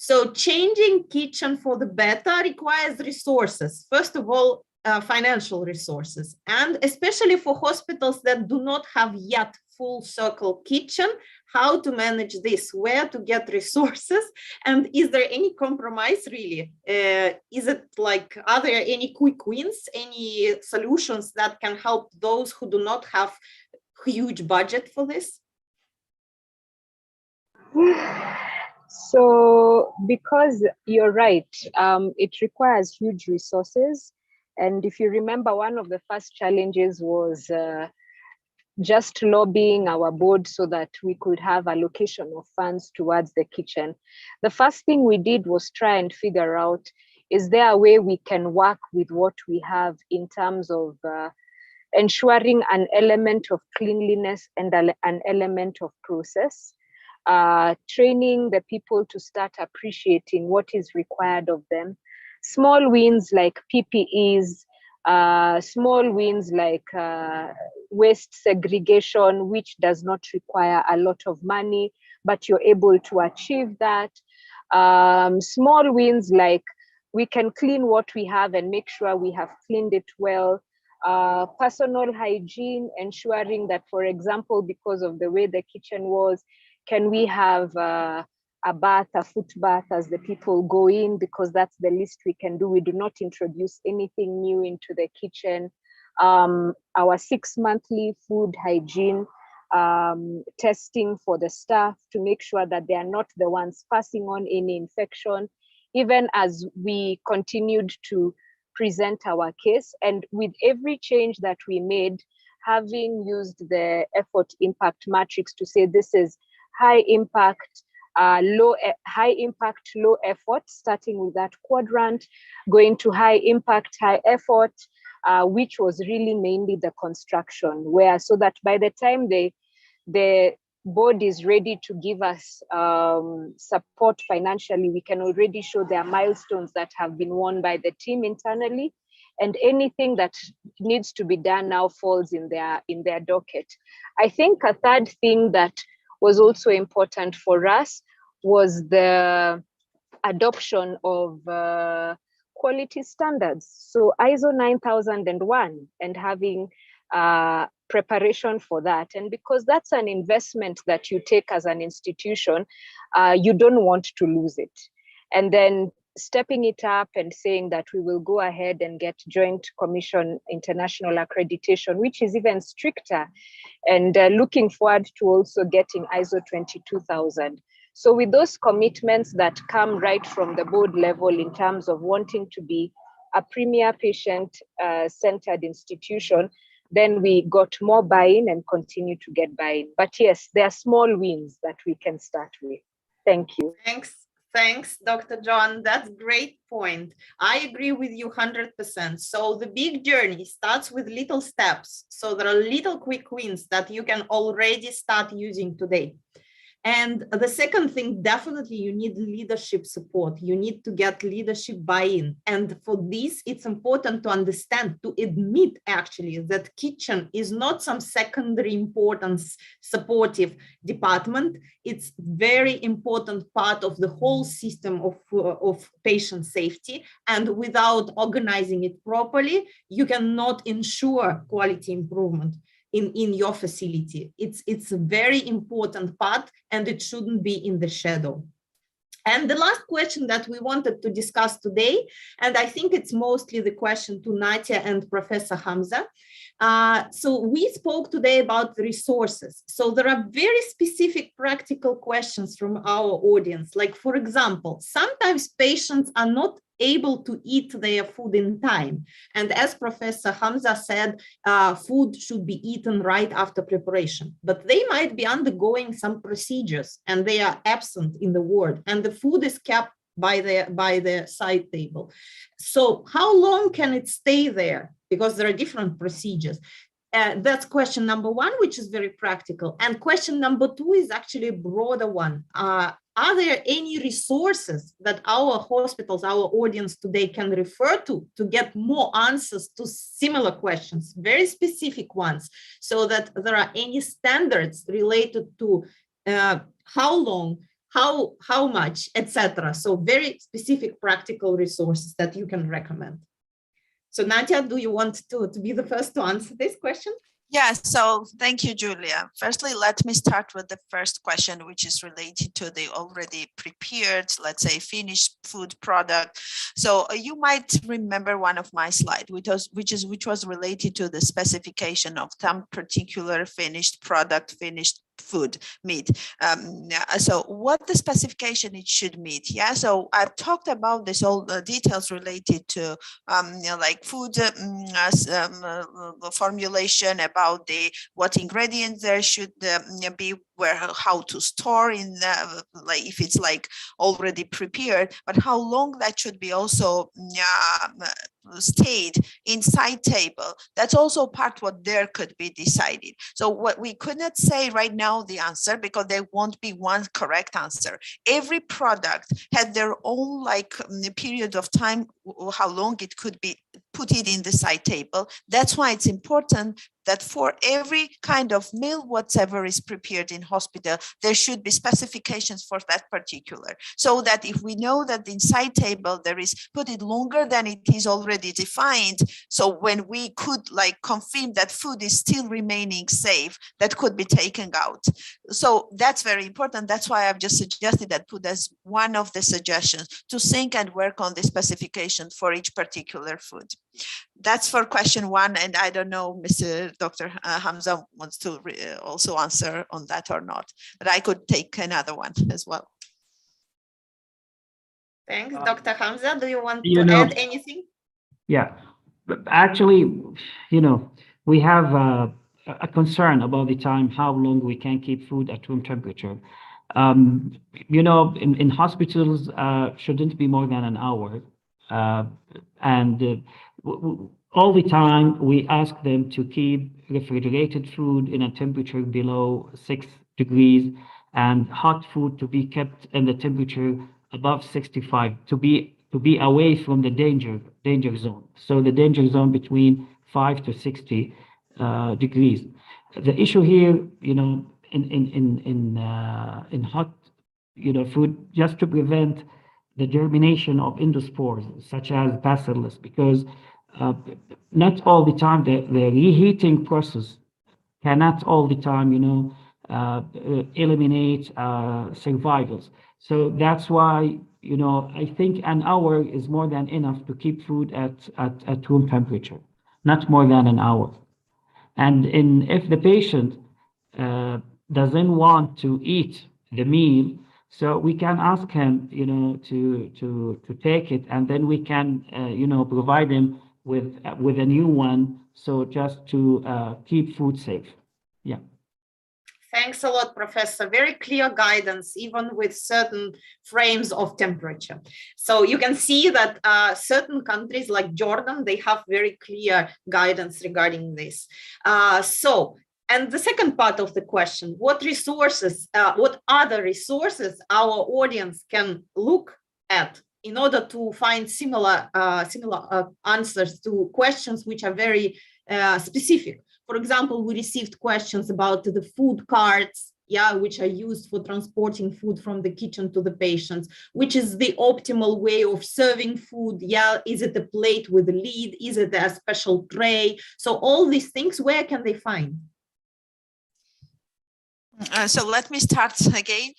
So changing kitchen for the better requires resources. First of all, financial resources, and especially for hospitals that do not have yet full circle kitchen, how to manage this, where to get resources, and is there any compromise really? Is it like, are there any quick wins, any solutions that can help those who do not have huge budget for this? So, because you're right, it requires huge resources. And if you remember, one of the first challenges was just lobbying our board so that we could have allocation of funds towards the kitchen. The first thing we did was try and figure out, is there a way we can work with what we have in terms of ensuring an element of cleanliness and an element of process, training the people to start appreciating what is required of them. Small wins like PPEs, small wins like waste segregation, which does not require a lot of money, but you're able to achieve that. Small wins like we can clean what we have and make sure we have cleaned it well. Personal hygiene, ensuring that, for example, because of the way the kitchen was, can we have a bath, a foot bath as the people go in, because that's the least we can do. We do not introduce anything new into the kitchen. Our 6 monthly food hygiene testing for the staff to make sure that they are not the ones passing on any infection, even as we continued to present our case. And with every change that we made, having used the effort impact matrix to say this is high impact, high impact, low effort, starting with that quadrant, going to high impact, high effort, which was really mainly the construction, where so that by the time the board is ready to give us support financially, we can already show their milestones that have been won by the team internally, and anything that needs to be done now falls in their docket. I think a third thing that was also important for us was the adoption of quality standards. So ISO 9001 and having preparation for that. And because that's an investment that you take as an institution, you don't want to lose it. And then stepping it up and saying that we will go ahead and get Joint Commission International Accreditation, which is even stricter, and looking forward to also getting ISO 22000. So with those commitments that come right from the board level in terms of wanting to be a premier patient-centered institution, then we got more buy-in and continue to get buy-in. But yes, there are small wins that we can start with. Thank you. Thanks, Dr. John. That's a great point. I agree with you 100%. So the big journey starts with little steps. So there are little quick wins that you can already start using today. And the second thing, definitely you need leadership support. You need to get leadership buy-in. And for this, it's important to understand, to admit actually that kitchen is not some secondary importance supportive department. It's very important part of the whole system of patient safety. And without organizing it properly, you cannot ensure quality improvement in your facility. It's a very important part, and it shouldn't be in the shadow. And the last question that we wanted to discuss today, and I think it's mostly the question to Natia and Professor Hamza. So we spoke today about the resources. So there are very specific practical questions from our audience. Like, for example, sometimes patients are not able to eat their food in time. And as Professor Hamza said, food should be eaten right after preparation, but they might be undergoing some procedures and they are absent in the ward, and the food is kept by the side table. So how long can it stay there? Because there are different procedures. That's question number one, which is very practical. And question number two is actually a broader one. are there any resources that our hospitals, our audience today can refer to get more answers to similar questions, very specific ones, so that there are any standards related to how long, how much, etc. So very specific practical resources that you can recommend. So Nadia, do you want to be the first to answer this question? Yeah, so thank you, Julia. Firstly, let me start with the first question, which is related to the already prepared, let's say, finished food product. So you might remember one of my slides, which was related to the specification of some particular finished product, finished food meat. So what the specification it should meet? Yeah, so I've talked about this all the details related to like food formulation, about what ingredients there should be, how to store in like if it's like already prepared, but how long that should be also stayed inside table. That's also part what there could be decided. So what we could not say right now the answer, because there won't be one correct answer. Every product had their own like period of time, how long it could be put it in the side table. That's why it's important that for every kind of meal, whatever is prepared in hospital, there should be specifications for that particular. So that if we know that the inside table there is put it longer than it is already defined, so when we could like confirm that food is still remaining safe, that could be taken out. So that's very important. That's why I've just suggested that put as one of the suggestions to think and work on the specification for each particular food. That's for question one, and I don't know, Mr. Dr. Hamza wants to also answer on that or not, but I could take another one as well. Thanks. Dr. Hamza, do you want to add anything? Yeah, but actually, we have a concern about the time, how long we can keep food at room temperature. In hospitals, shouldn't be more than an hour. All the time we ask them to keep refrigerated food in a temperature below 6 degrees and hot food to be kept in the temperature above 65 to be away from the danger zone. So the danger zone between 5 to 60 degrees. The issue here, in hot food, just to prevent the germination of endospores such as bacillus, because not all the time the reheating process cannot all the time eliminate survivals. So that's why I think an hour is more than enough to keep food at room temperature, not more than an hour. And if the patient doesn't want to eat the meal, so we can ask him, to take it, and then we can, provide him with a new one. So just to keep food safe. Yeah. Thanks a lot, Professor. Very clear guidance, even with certain frames of temperature. So you can see that certain countries like Jordan, they have very clear guidance regarding this. And the second part of the question, what other resources our audience can look at in order to find similar answers to questions which are very specific? For example, we received questions about the food carts, which are used for transporting food from the kitchen to the patients, which is the optimal way of serving food. Is it a plate with a lid? Is it a special tray? So all these things, where can they find? So let me start again.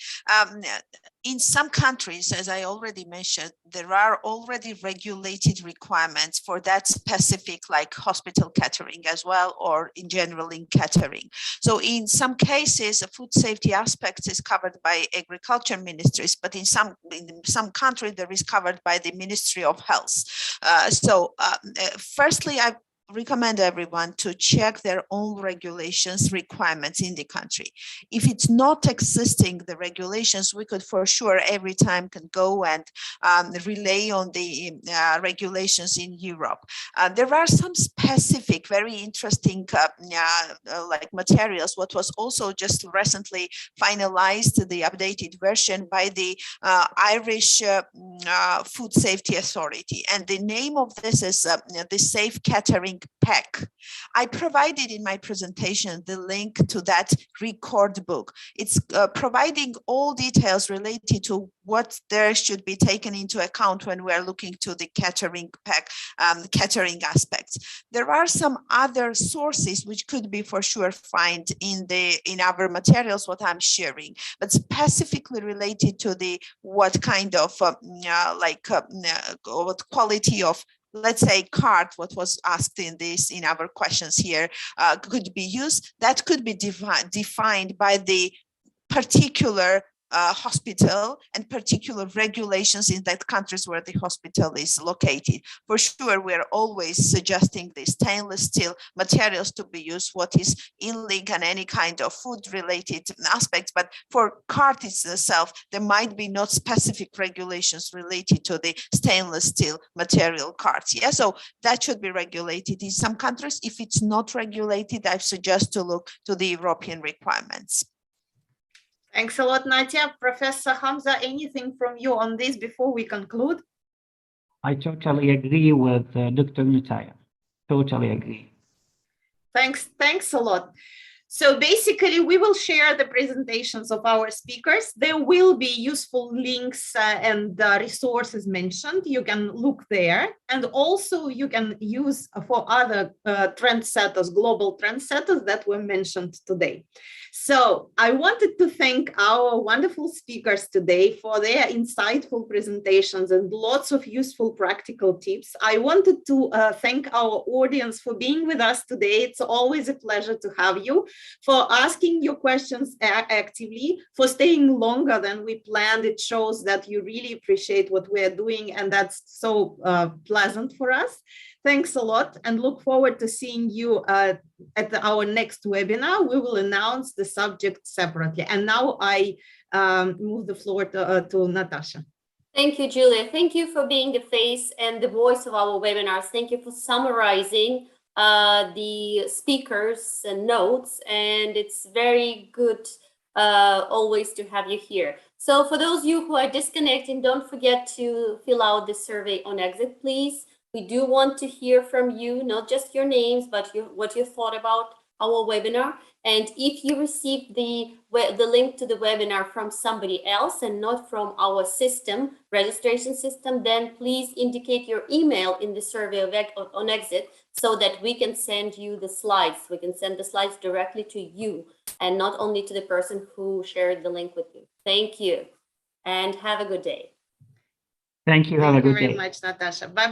In some countries, as I already mentioned, there are already regulated requirements for that specific, like hospital catering as well, or in general in catering. So in some cases, the food safety aspects is covered by agriculture ministries, but in some countries, there is covered by the Ministry of Health. Firstly, recommend everyone to check their own regulations requirements in the country. If it's not existing, the regulations, we could for sure every time can go and relay on the regulations in Europe. There are some specific, very interesting like materials, what was also just recently finalized, the updated version by the Irish Food Safety Authority. And the name of this is the Safe Catering Pack. I provided in my presentation the link to that record book. It's providing all details related to what there should be taken into account when we're looking to the catering pack, catering aspects. There are some other sources which could be for sure find in our materials what I'm sharing, but specifically related to the what kind of what quality of, let's say, card, what was asked in our questions here, could be used. That could be defined by the particular hospital and particular regulations in that countries where the hospital is located. For sure, we're always suggesting the stainless steel materials to be used, what is in link and any kind of food related aspects. But for cart itself, there might be not specific regulations related to the stainless steel material carts. Yeah, so that should be regulated in some countries. If it's not regulated, I suggest to look to the European requirements. Thanks a lot, Nadia. Professor Hamza, anything from you on this before we conclude? I totally agree with Dr. Natalia. Totally agree. Thanks a lot. So basically, we will share the presentations of our speakers. There will be useful links and resources mentioned. You can look there. And also you can use for other trendsetters, global trendsetters that were mentioned today. So I wanted to thank our wonderful speakers today for their insightful presentations and lots of useful practical tips. I wanted to thank our audience for being with us today. It's always a pleasure to have you, for asking your questions actively, for staying longer than we planned. It shows that you really appreciate what we're doing, and that's so pleasant for us. Thanks a lot, and look forward to seeing you at our next webinar. We will announce the subject separately. And now I move the floor to Natasha. Thank you, Julia. Thank you for being the face and the voice of our webinars. Thank you for summarizing the speakers and notes, and it's very good always to have you here. So for those of you who are disconnecting, don't forget to fill out the survey on exit, please. We do want to hear from you, not just your names, but what you thought about our webinar. And if you received the link to the webinar from somebody else and not from our system, registration system, then please indicate your email in the survey on exit so that we can send you the slides. We can send the slides directly to you and not only to the person who shared the link with you. Thank you and have a good day. Thank you. Have a good day. Thank you very much, Natasha. Bye.